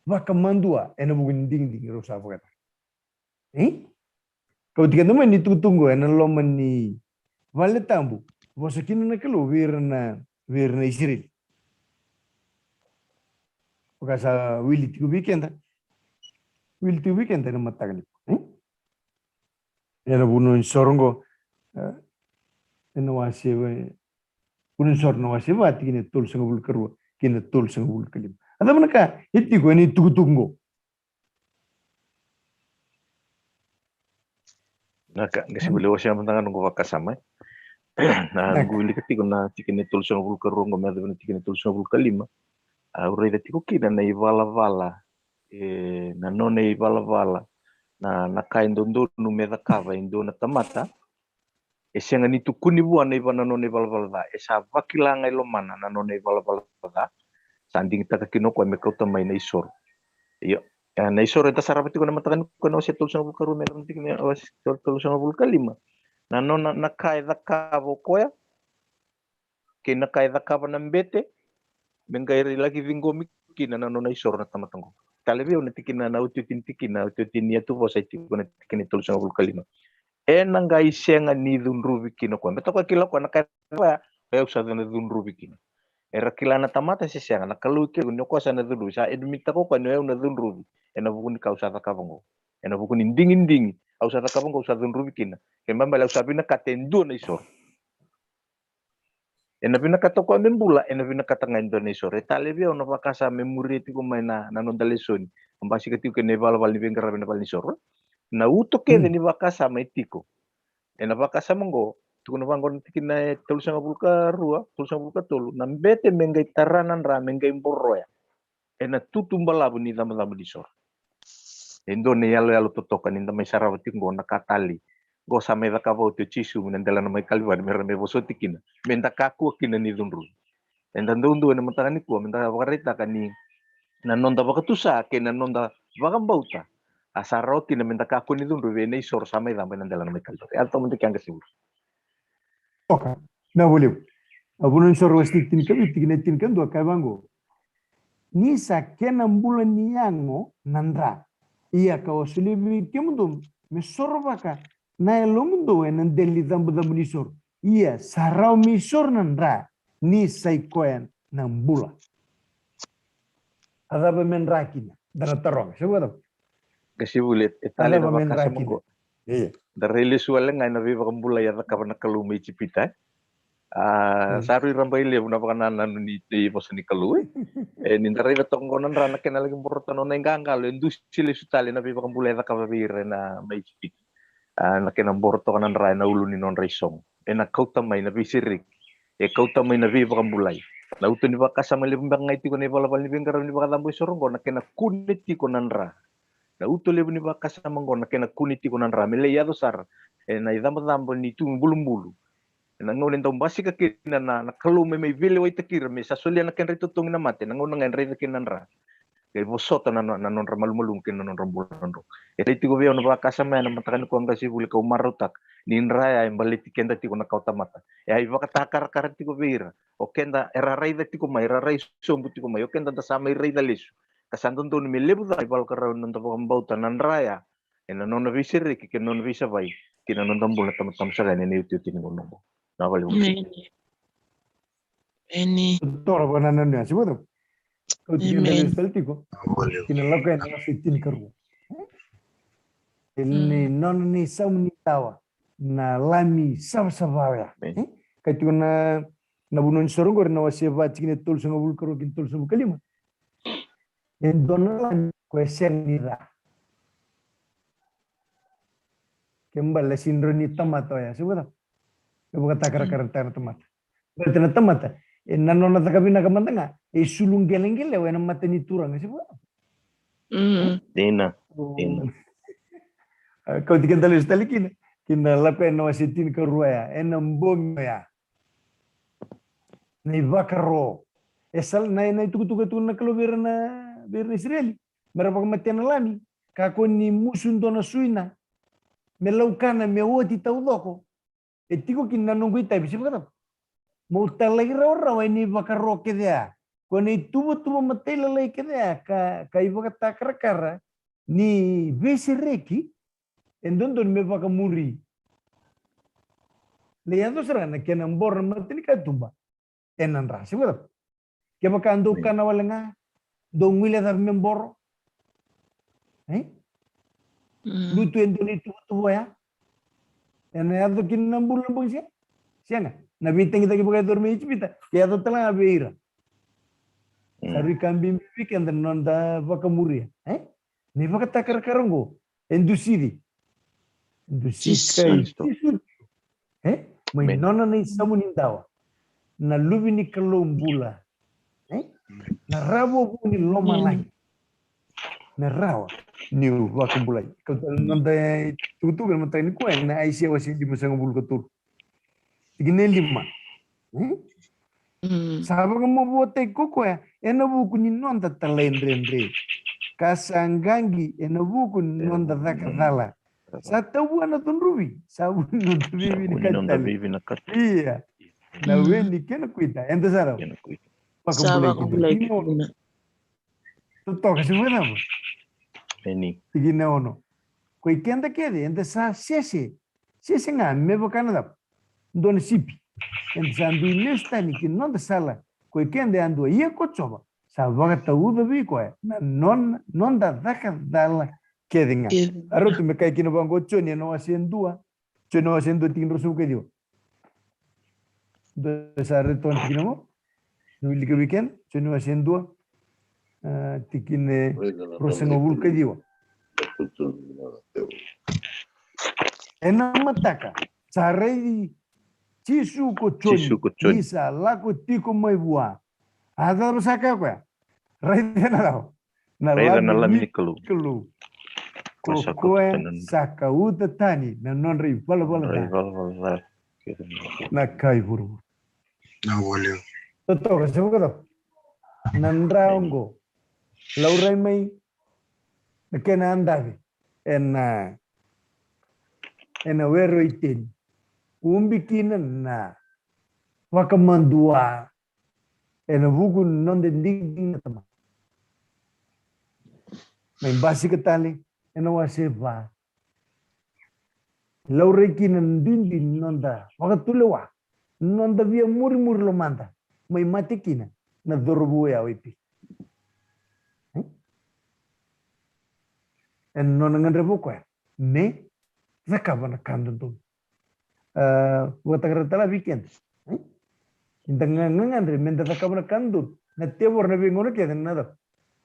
wakamandua ena bugun ding rausa fogata. Kau tiga teman ni tunggu ena loman ni vale tambu. Bosakin na kalau wirna Israel. Pagasa wili tiga weekend na matagali. Ena bunun sorongo ena wasi bunun sorno wasi wati kini tol sangabul kerua kini tol sangabul kelim. Ada mana ka itu ko ni tunggu. Naka kasi beliau siya mantangan nunggu wakasama. Na nunggu wili ketiko na tikini tol sangabul kerua ngomel na tikini tol sangabul kelima. Urai tiko kina na ivala na none ivala na kain dondo no meda kava indo na tamata esenga ni tukuni bua na ivana none ivala esa vakilanga ilomana na none ivala sanding takakino ko me kauta mai na isor iyo na isor eta sarapati ko na matakan ko na setol sa bulkaru me na tikini tol sa bulkalima na nona na kai da kavo koya ke na kai da kava na mbete mengairi lagi vingomi kina na nona isor na tamatango kalebio na tikina na ututin tikina ututin ya tu vosa tikina tikini tol sa bulkalima ena ngai senga ni dunrubi kino ko meta ko kila ko na kai ya usa na dunrubi kino era kila na tamata si senga na kalu ke no ko sa na dulu sa edmita ko no na dunrubi ena bukuni ka usa ta kabongo ena bukuni dingin usa ta kabongo usa dunrubi kina kembamba la usa bina katendu na isor ena bina katoko membula ena bina katanga Indonesia retalebia ono vakasa memori ti ko maina na non dalesoni ambasi ke ke neval val ni bengara bina val ni sor na uto ke ni vakasa maitiko ena vakasa mongo tukuno vangon tikina tulusanga bulka rua tulusanga bulka tolu na mbete mengai taranan ra mengai mboroya ena tutumbalabu ni dama di sor endo ne yalo totoka ni dama sarawati ngo na katali go samai da kavo te chisu menendela na mai kaliwa me rame bosoti kina menta kaku kina ni dunru enda dundu na matani ku menta wakarita kani na nonda wakatusa ke na nonda wakambauta asaro kina menta kaku ni dunru ve nei sor samai da menendela na mai kaliwa alto mente kyanga sibur oka na boleh abunun sor wasti tin kabi tikine tin kan do kabango ni sakena mbula niyango nandra iya kawasulibi kemudum me sorbaka na elomundo en deli dambu ni sor iya sarau mi sor nandra ni saikoen nambula adaba men rakina dara tarong sebab kasibulet etale adaba na men wakasa rakina monggo iya darele suale ngai na viva kambula ya karena kalumi cipita saru rambai le una pakana nanu ni te posani kalui ni ndare betong konan rana kena lagi morotono na inganga lo indusi le sutale na viva kambula ya kababire na mai cipita na kena moroto kanan rai na ulu ni non raisong na kauta mai na bisirik kauta mai na viva kambulai na utu ni bakasa mai le ngai tiko ni bala ni bingara ni bakatambo sorongo na kena kuniti konan ra na utu le ni bakasa mango na kena kuniti konan ra mele ya dosar na idambo ni tu bulu na ngonen tong basika kina na kalume mai vile wai takira me sasolia na ken rito tong na mate na ngonen ngai rito kina ra ke bosota na non ramalum kina non rambulan ro rito go veo no bakasa mai na matakan ko anga sibul ka umarutak nin raya en baliti kenda tiko na kauta mata ya iba katakar kar tiko beira o kenda era rai da tiko mai rai sombu tiko mai o kenda da sama rai da lesu kasandon ton me lebu da ibal kara non to bauta nan raya en non visir ke non visa vai kina non tambul tam sa ne ni uti tin ngono na vale Eni. toro banana ni sebab kau tiga Amen. dalam tiko kina lakukan na fitin karu ini non ni sam ni tawa na lami sam sabaya kaitu na bunun sorong na wasiwa cikine tul sunga bul karu kin tul sunga kalima en donalan kuesen nira kembal la sindroni tamato ya sebab bukan takar tomat berarti na tomat nanona takabina kamantanga sulung geleng-geleng wena mateni turang sebab dina kau tiga kali sekali kina lakukan nawasitin keruaya enambong ya ni bakaro esal na itu na kalau berna Israel mereka kematian alami kako ni musun dona suina melaukana mewoti taudoko etiko kina nunggu ita bisa berkata mau talai rawa ini bakaro ke dia kone tubuh matela lagi ke dia ka ibu kata kara ni besireki endon me baka muri leyando serana kena mbor matini ka tumba enan ra sebab ke baka ando kana walenga do ngile da membor lutu endoni tubu ya ena ado kinna mbul sia sianga na biteng kita baka dormi cipita ya do tala beira sari kambing weekend non da baka muri ni baka takar karongo endusiri mai nona ni samunin dawa na lubi ni kalombula na rabo ni loma lai na rawa ni wakumbula kau nonda tutu kan mata ni ko na aisia wasi di musang bul ketur tigine lima sahabat kamu buat koko ya ena buku ni nonda talendrendre kasanggangi ena buku nonda zakadala Satu buana tun rubi, sabu non vivi na kata. Iya, na wendi kena kuita, ente sarau. Sawa kumbulai kina. Tutok kasi buena mo. Eni. Tigina ono. Koi kenda kede, ente sa sese nga mebo Canada. Don sipi. Ente sa andu inesta ni ki non de sala. Koi kende andu iya kochoba. Sa vaga tauda bi koe. Na non da daka dala. Kedinga. Aro tu me kai kino bango choni no asendua. Chono asendua tingin rosu ke dio. Do sa reton tingin mo. No ilike weekend chono asendua. Tikine rosu ngobul ke dio. Ena mataka. Sarei chisu ko choni. Isa lako tiko mai bua. Ada rusaka ko ya. Rai na lao. Na la mini kalu. Kokoen sakauta tani na non ri bala na kai buru. Na wale. Toto ka sebo ka nandra ongo laurai mai na kena andavi ena wero itin umbikina na wakamandua ena vugu non de ding na tama mai basi ka tali ena waseva laurai kina ndindi nonda wakatulewa nonda via muri lo manda mai mati kina na dorbu ya wipi en non ngan rebu ko me zakaba na kandun wata karatala weekend indanga ngan re menda zakaba na kandun na tebor na bingono ke na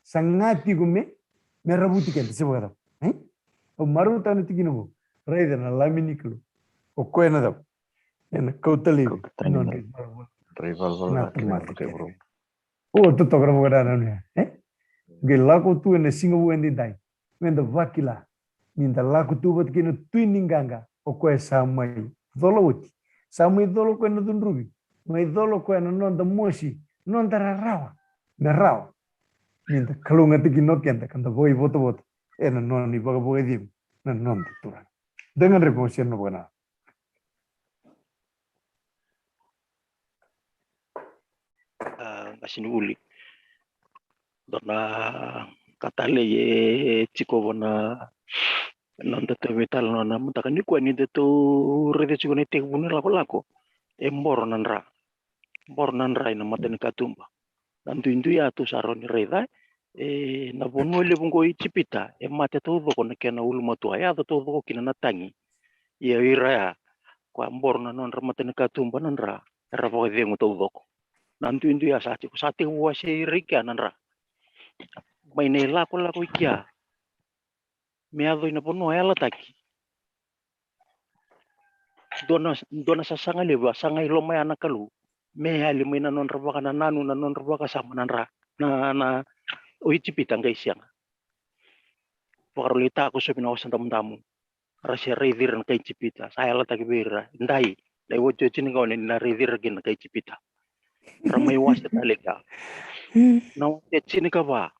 sangati gume me rabuti ke se bogada o maru tanu tikino raida na laminiklo o ko na da en kautali non o to gra bogada na gelaku tu en singo wendi dai wenda vakila ninda laku tu bat kino tuininganga o ko samai dolowti samai dolo ko na dunrubi mai dolo ko na non da moshi non da rawa na rawa ninda kalunga tikino kenda kanda boy boto en non ni baga boy dim na non turan dengan revolusi no buena masini uli dona katale ye chiko bona nonda to metal nona mutaka ni kwani de to rede chiko ne tek bunir lako e mbor nanra ina matani katumba nandu indu ya to saroni reda e na bono le bungo ichipita e mate to do kona kena uluma to ya to do kina natangi ye ira kwa mbor nanra matani katumba nanra rabo de ngoto do nandu indu ya sa chiko sate wa se rika nanra mai nei lako ikia mea doina pono ela taki dona sasanga leba sanga ilo mai anakalu mea le mai non rabaka na nanu na non rabaka sama nanra na oitipita ngai sianga pakarolita aku sobi na wasan tamu rasia reidir na kai cipita saya la taki bera ndai dai wojo chini ngone na reidir gin kai cipita ramai wasa taleka na wasa chini ka ba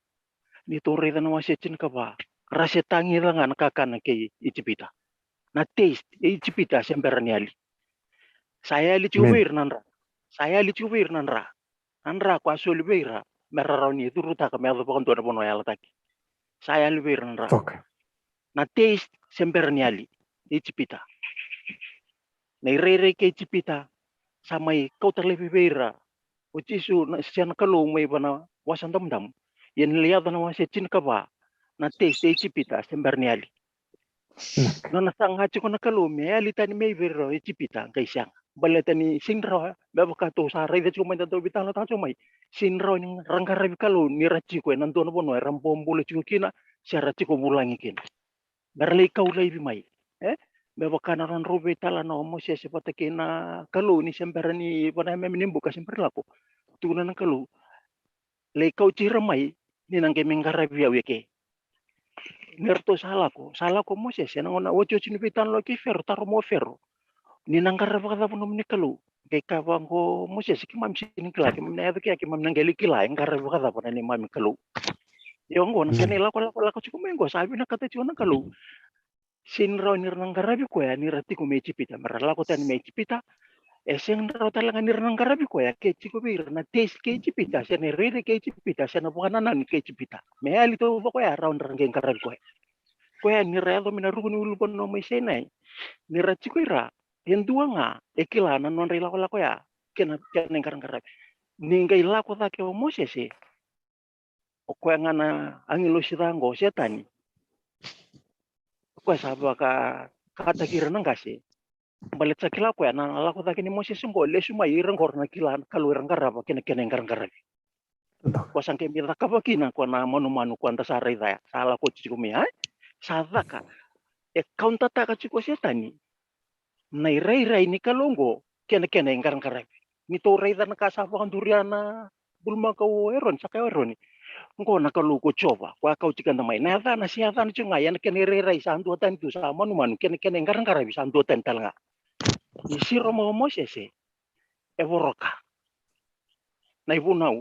ni to reda na wasa chini ka ba rasia tangi langan kakana ke icipita na taste icipita semperani ali saya li chuwir nanra nanra kwa soli beira meraroni turuta ka merdo pokon to bono yala taki saya li beira nanra na taste semperani ali icipita na rere ke icipita samai kau terlebi beira ucisu na sian kalau mai bana wasan dam yen lihat na wasa chin ka ba na taste icipita semperani ali nona sanga chiko na kalume ali tani mai vero icipita kai siang baletani sinro baba ka to sa rede chiko mai to bitang ta chomai sinro ni rangkara bikalu ni rachiko nan to no bono rampom bule chiko kina sara chiko bulangi kina berlei kau lei mai baba kana ran robe tala no mo se sepata kina kalu ni semperani pada memnim buka semper lako tunan kalu lei kau cira mai ni nang ke mengkara biya weke nerto salako mo se nangona wocho chini pitan lo ki ferro taro mo ferro ni nangkara baka puno ni kalu ke kawango mo se mam sini kila ke mamna ke mam nangeli kila engkara baka puno ni mam kalu yo ngo na kanela ko chiko mengo sabi na kata chiko na kalu sinro ni nangkara bi ko ya ni rati ko mechi pita marala ko tan mechi pita esen ro talaga ni nangkara bi ko ya ke chiko bir na taste ke chipita sen rere ke chipita sen bukan nan ke chipita me ali to ko ya round rangeng karal ko ya ni redo mina rugo ni ulupon no mai senai ni rachi ko ira en duanga ekila nan non rela ko ya kena karang karab ni ngai la ko ta ke mo se o ko ngana angilo sirango setani ko saba ka kata kira nang kasi balet sakila ko ya na la ko ta ke ni mo se ngo le suma irang kor na kila kalu irang karaba kena karang karab ko sangke mi ta ka bakina ko na manu ko anta sarai da sala ko chiko mi ai sadaka kaunta ta ka chiko setani nai rai ni kalongo kena engarang karab ni to rai da na kasapa kan duriana bulma ka eron saka eron Ngo nakaluko chova kwa kau tikanda mai na na sia na chunga yan kene rera isandu tan tu sa manu manu kene ngarang kara isandu tan talanga isiro mo mosese evoroka na ibunau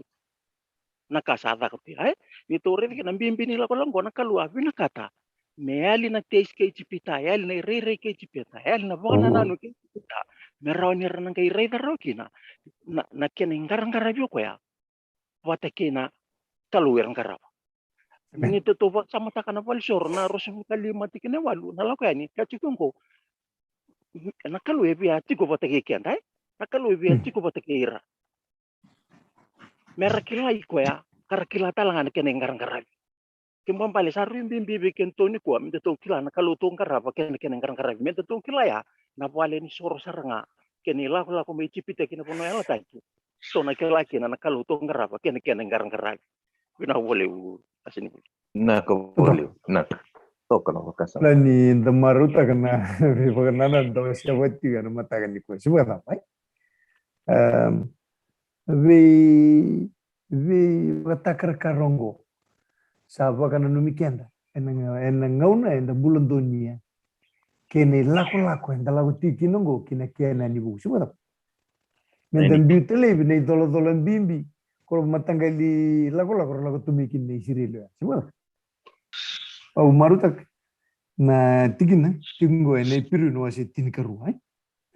nakasada kati ai mitore ke nambimbi ni lako lango nakalu avina kata meali na tes ke chipita yali na rere ke chipita yali na bona nanu ke chipita merawni rana ke rere rokina na kene ngarang kara ko ya wata kena kalu yang kara ini tutup sama takana valsor na rosu kalima tikene walu na lako yani kachikungo nakalu ebi atiko batake kiandai nakalu ebi atiko batake ira merakila iko ya karakila talangan kene ngarang-ngarang kimbang pale saru bimbi bikin toni ko minta to kila nakalu to ngaraba kene ngarang-ngarang minta to kila ya na wale ni soro saranga kene lako me cipite kene pono ela tanki so nakila kene nakalu to ngaraba kene ngarang-ngarang bina boleh asini na ko boleh na to kana wakasa lani ndamaruta kana vipaganana ndo shabati kana mata kan ko sibuka apa vi watakar karongo saba kana numikenda en ngauna en bulan dunia kene lako en lagu tiki nongo kina kena ni bu sibuka menden bitele bine dolo bimbi kalau matanggali lagu tumikin ni sirilo sibuka au marutak na tigina tingo ene piru no ase tinikaru ai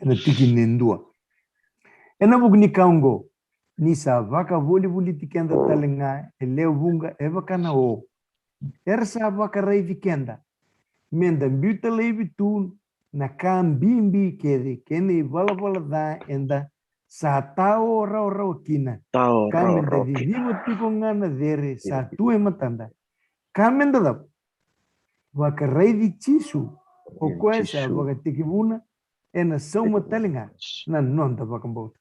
ena tigine ndua ena bugni kaungo ni sa vaka voli tikenda talenga ele bunga evakana o ersa vaka rei kenda menda butele bitun na kam bimbi kene vala da enda sa tao rao kina kamenda vivo tiko ngana dere sa tue matanda kamenda da waka rei chisu o kwesa waka tikibuna ena soma talenga na nonda waka mbota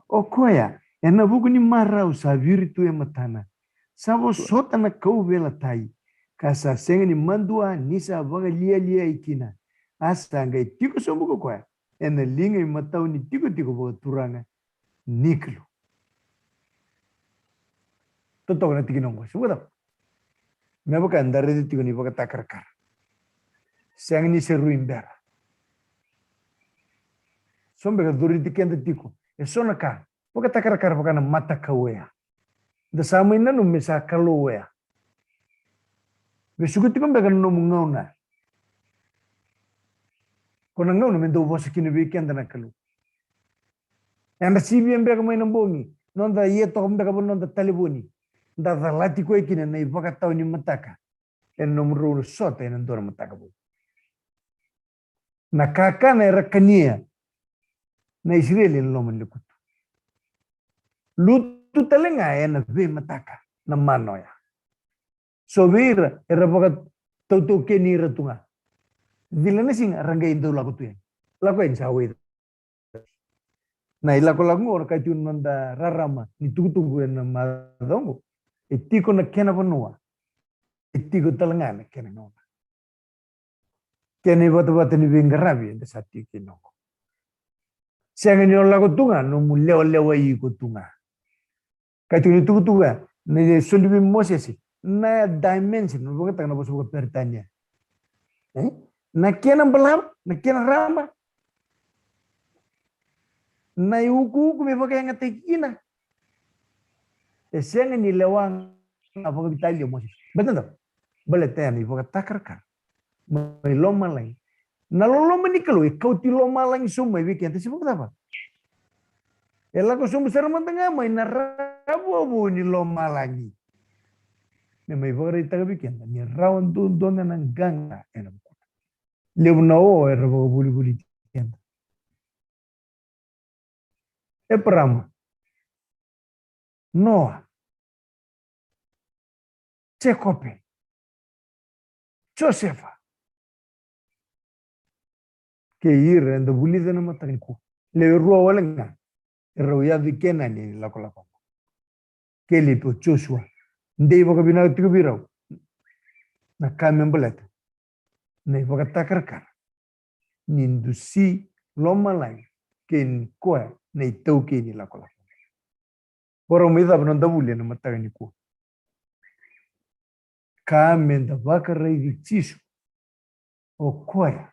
o koya ena buguni marau sa viritu e matana sabo sota na kau vela tai kasa sengeni mandua nisa waka lia ikina asa ngai tiko sombuko koya ena linga matau ni tiko waka turanga niklu toto na tikinongo subuda me waka andare di tiko ni waka takarkar sengeni seru imbera sombe ka duri tikenda tiko e sona ka waka takarkar waka na mata kawea da sama ina no mesa kalowea besukuti ko mbega no mungauna kona ngauna mendo vosa kini weekend na kalu anda sibi mbega mai nambongi nonda yeto mbega nonda taliboni nda lati ko ikine na ibaka tawni mataka en nomro sota en ndora mataka bo na kaka na rakania na Israeli loman likutu lutu talenga en ve mataka na manoya so vira era baka tautu keni ratunga dilane sing ranga indo lagu tu lagu en sawe na ilago lagu ka tun nanda rarama ni tugu en madongo etiko na kena bonua etiko talenga na kena no kene bata ni vengarabi de sati kinoko sengeni lagu tunga no muleo i kutunga ka tun tugu ne solibi mosesi na dimension no bogata na bosu pertanya na kena belam na kena ramba na yuku me baka nga tekina esenga ni lewang apa bitalio moses betul bale tani baka takarka mai loma lai na loma ni kalau kau ti loma lai sumai weekend sih apa ela ko sumu serma tengah mai na rabo ni loma lagi me baka ita weekend ni rawan tu dona nang ganga enam Leonao era buli tienda. Abraham, Noah, Jacob, Joseph, que ir en the buli de nama tangku. Le ruo walenga, ruya di Kenani la kola. Que le po Joshua, ndei boka bina tiku birau. Na kamembelet. Nei boka takarkar. Nindusi loma lai ken koe nei tauke ni la kola. Poro me da bronda buli na matagani ko. Kamenda vakarai vichisu. Okwaya.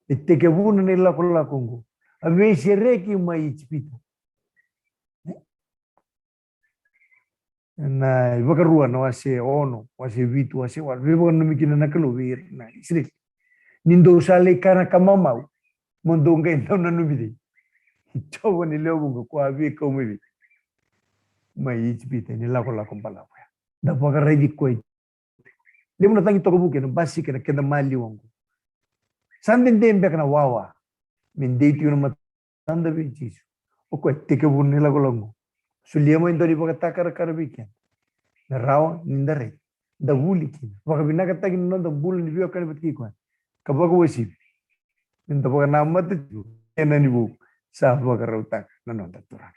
Etekevuna ni lako kongo. Aveshereki maichipita. Na ivakarua na wase ono, wase vitu, wase wal. Viva no mikina na kalovir na isri. Nindo sale kana kamamau. Mondonga endo na numidi. Chobo ni leo bungo kwa vi komivi. Maichipita ni lako mpala. Da vakarai di koi. Lemu na tangi toko buke no basi kana kenda mali wangu. Sandin dembe kana wawa. Mendeti una matanda vichisu. Oko tekevuna ni lako. Suliamo indori baka takar karabikian. Na rawa nindare. Da wulikin. Baka binaka takin no da bul ni biyo kan bitki kwan. Kabaka wasip. Ninda baka namata ju. Ena ni bu. Sa baka rautak. Nano da turang.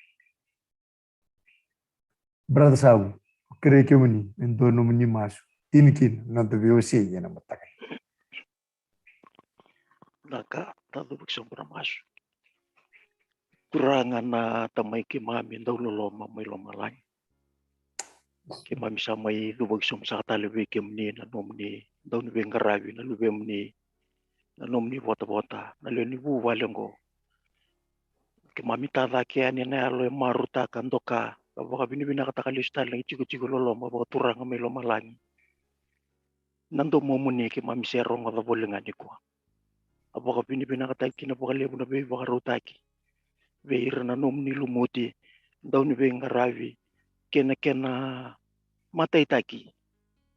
Brother sabu. Kere kemuni. Endo no muni masu. Tinikin. Nanta biyo siya yana matakai. Naka tadu buksombra masu. Kurangan na tamay kimami daw loloma may lomalay. Kimami sa may lubag sa kataliwi kimni na nomni daw ni bengarawi na lubem ni na nomni bota na leni buwalang ko. Kimami tada kaya ni na alo maruta kandoka baka binibinakatakalis lang ichigo loloma baka turang may lomalay. Nando mo muni kimami serong matabolingan ni ko. Baka binibinakataki na baka lebo na baka rutaki. Veira na nom ni lumuti daw ni bengarawi kena matay taki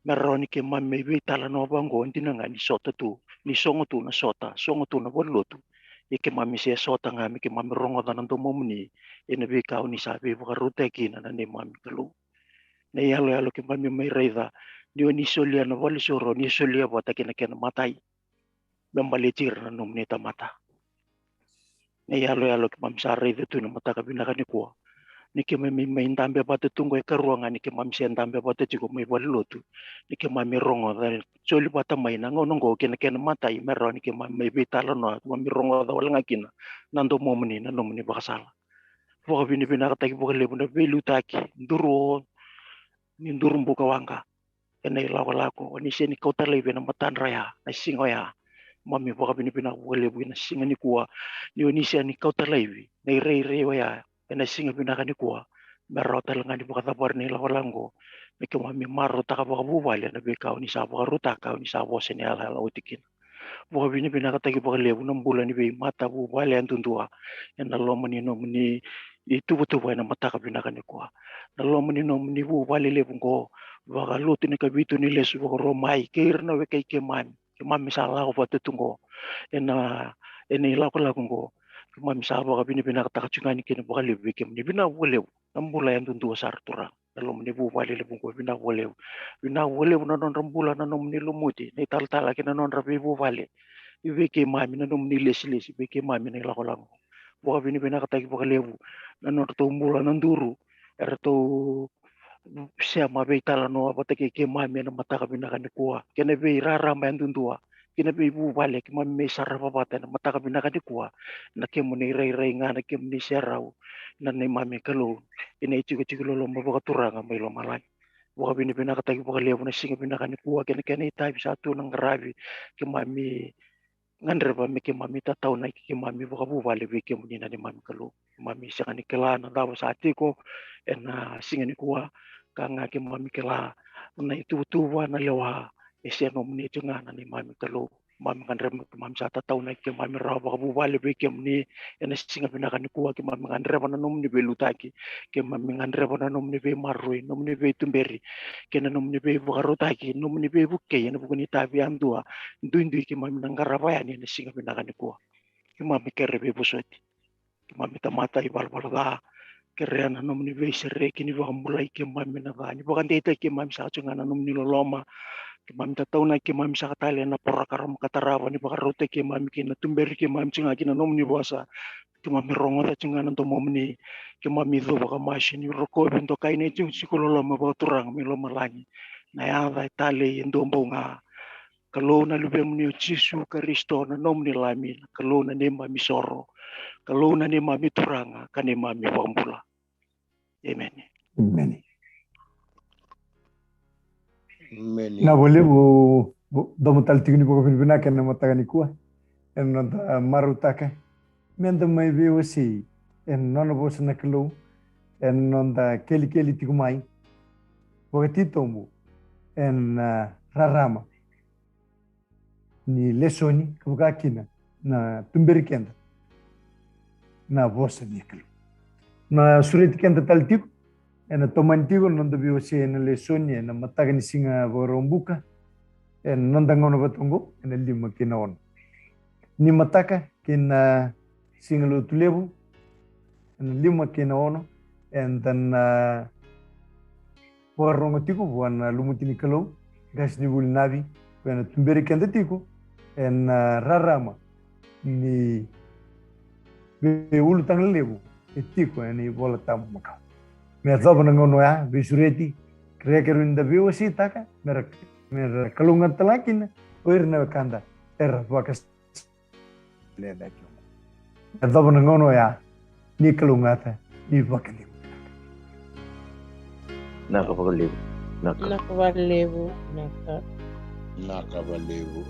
meroni ke mamme be tala no bango ndina nga ni sota tu ni songo tu na sota songo tu na bolotu ke mamme se sota nga mi ke mamme rongo na ndo momni ene be ka ni sabe ba ruteki na ne mamme kalu na yalo ke mamme mai reida ni solia na wali soro ni solia bota kena matai bembaletir na nom ni tamata. Nei alo ke mamsare itu na mataka binaka ni ko ni ke mai ndambe bate tungo e karuanga ni ke mamse ndambe bate tigo mai balotu ni ke mami rongo da choli bata mai na ngono ngo ke mata i mero ni ke mami bitalo no mami rongo da wala ngakina nando momni na nomni bakasala fo bini binaka taki bo lebu na belu taki nduro ni nduru mbuka wanga ene lawala ko ni seni kota lebe na matan raya na singoya mami baka binibina wale buina singa ni kuwa ni onisia ni kauta laivi na rei waya ena singa binaka ni kuwa merota langa ni baka tabar ni lawalango me ke mami maro taka baka bubale na beka ni sa baka rutaka ni sa bose ni ala utikin baka binibina katagi baka lebu ng bulan ni be mata bubale antundua ena loma ni nom ni itu betul na mata ka binaka ni kuwa na loma ni nom ni bubale lebu ko baka lutu ni kabitu ni lesu baka romai keirna we kay keman mami salah ko pati tunggo ena ilako ko mami salah ka binibina katakachungan kina baka lebu kim ni bina walew nambula yan tuntua sa artura nalom ni bubali lebu ko bina walew na non rambula na nom ni lumuti na italtala kina non rabi bubali ibeke mami na nom ni lesi ibeke mami na ilako lang baka binibina kataki baka lebu na non tumbula nanduru erto siya mabitala no apatake ke mami na mataka binaka ni kuwa kena be rarama ndundua kena be bubale ke mami sarapa bata na mataka binaka ni kuwa na ke muni rai nga na ke muni serau na ni mami kalu ina ichigo lo mabaka turanga may lo malay baka binibinaka taki baka levo na singa binaka ni kuwa kena itai satu ng rabi ke mami ngandre ba me ke mami tataw na ke mami baka bubale be ke muni na ni mami kalu mami siya ni kala na daw sa atiko na singa ni kuwa kanga ke mami kela na itu tuwa na lewa ese no mni tunga na ni mami kalu mami kan rem mami sata tau na ke mami rawa ka bubale be ke mni ena singa binaka ni kuwa ke mami kan rem na no mni be lutaki ke mami kan rem na no mni be marui no mni be tumberi ke na no mni be bukarotaki no mni be buke ena bukuni tabi andua ndu ke mami nangaraba ya ni singa binaka ni kuwa ke mami kere be busoti ke mami tamata ibal balga kereana nom ni be sere kini ba mulai ke mami na gani ba kan deta ke mami sa chunga na nom ni loloma ke mami tatau na ke mami sa katale na porakaram katarawa ni ba rote ke mami ke na tumberi ke mami chunga ke na nom ni bosa ke mami rongo ta chunga na to momni ke mami do ba mashi ni roko bento kai ne chung sikololoma ba turang mi loma lani na ya va tale ndo mbonga kalau na lube mni Jesu Kristo na nom ni lami kalau na ne mami soro kalau na ne mami turanga kane mami bambula. Amen. Amen. Na boleh bu domo tal tigni bu bina kan na matagani kuah. En nonta marutaka. Menda mai be wasi. En nona bos na kelo. En nonta keli tigumai. Wakati tombu. En rarama. Ni lesoni kabuka kina na tumberi kenda. Na bosa ni kelo. Na surit kenda tal tiku. En tomantigo nonda bi wasi en lesoni en matagani singa borombuka. En nonda ngono batungo en lima kina on. Ni mataka kina singalo tulebu en lima kina ono en dan warongo tiku buan lumutini kalau gas ni bul nabi buan tumberi kenda tiku en rarama ni be ulu tang lebu tiku en bola tam maka me zoba ngono ya be sureti krekeru inda be wasi taka mer kalungan talakin oirna kanda bakas leda kyo. Dobo ngono ya ni kalungata ni bakali. Nakabalebu. Nakabalebu. Nakabalebu.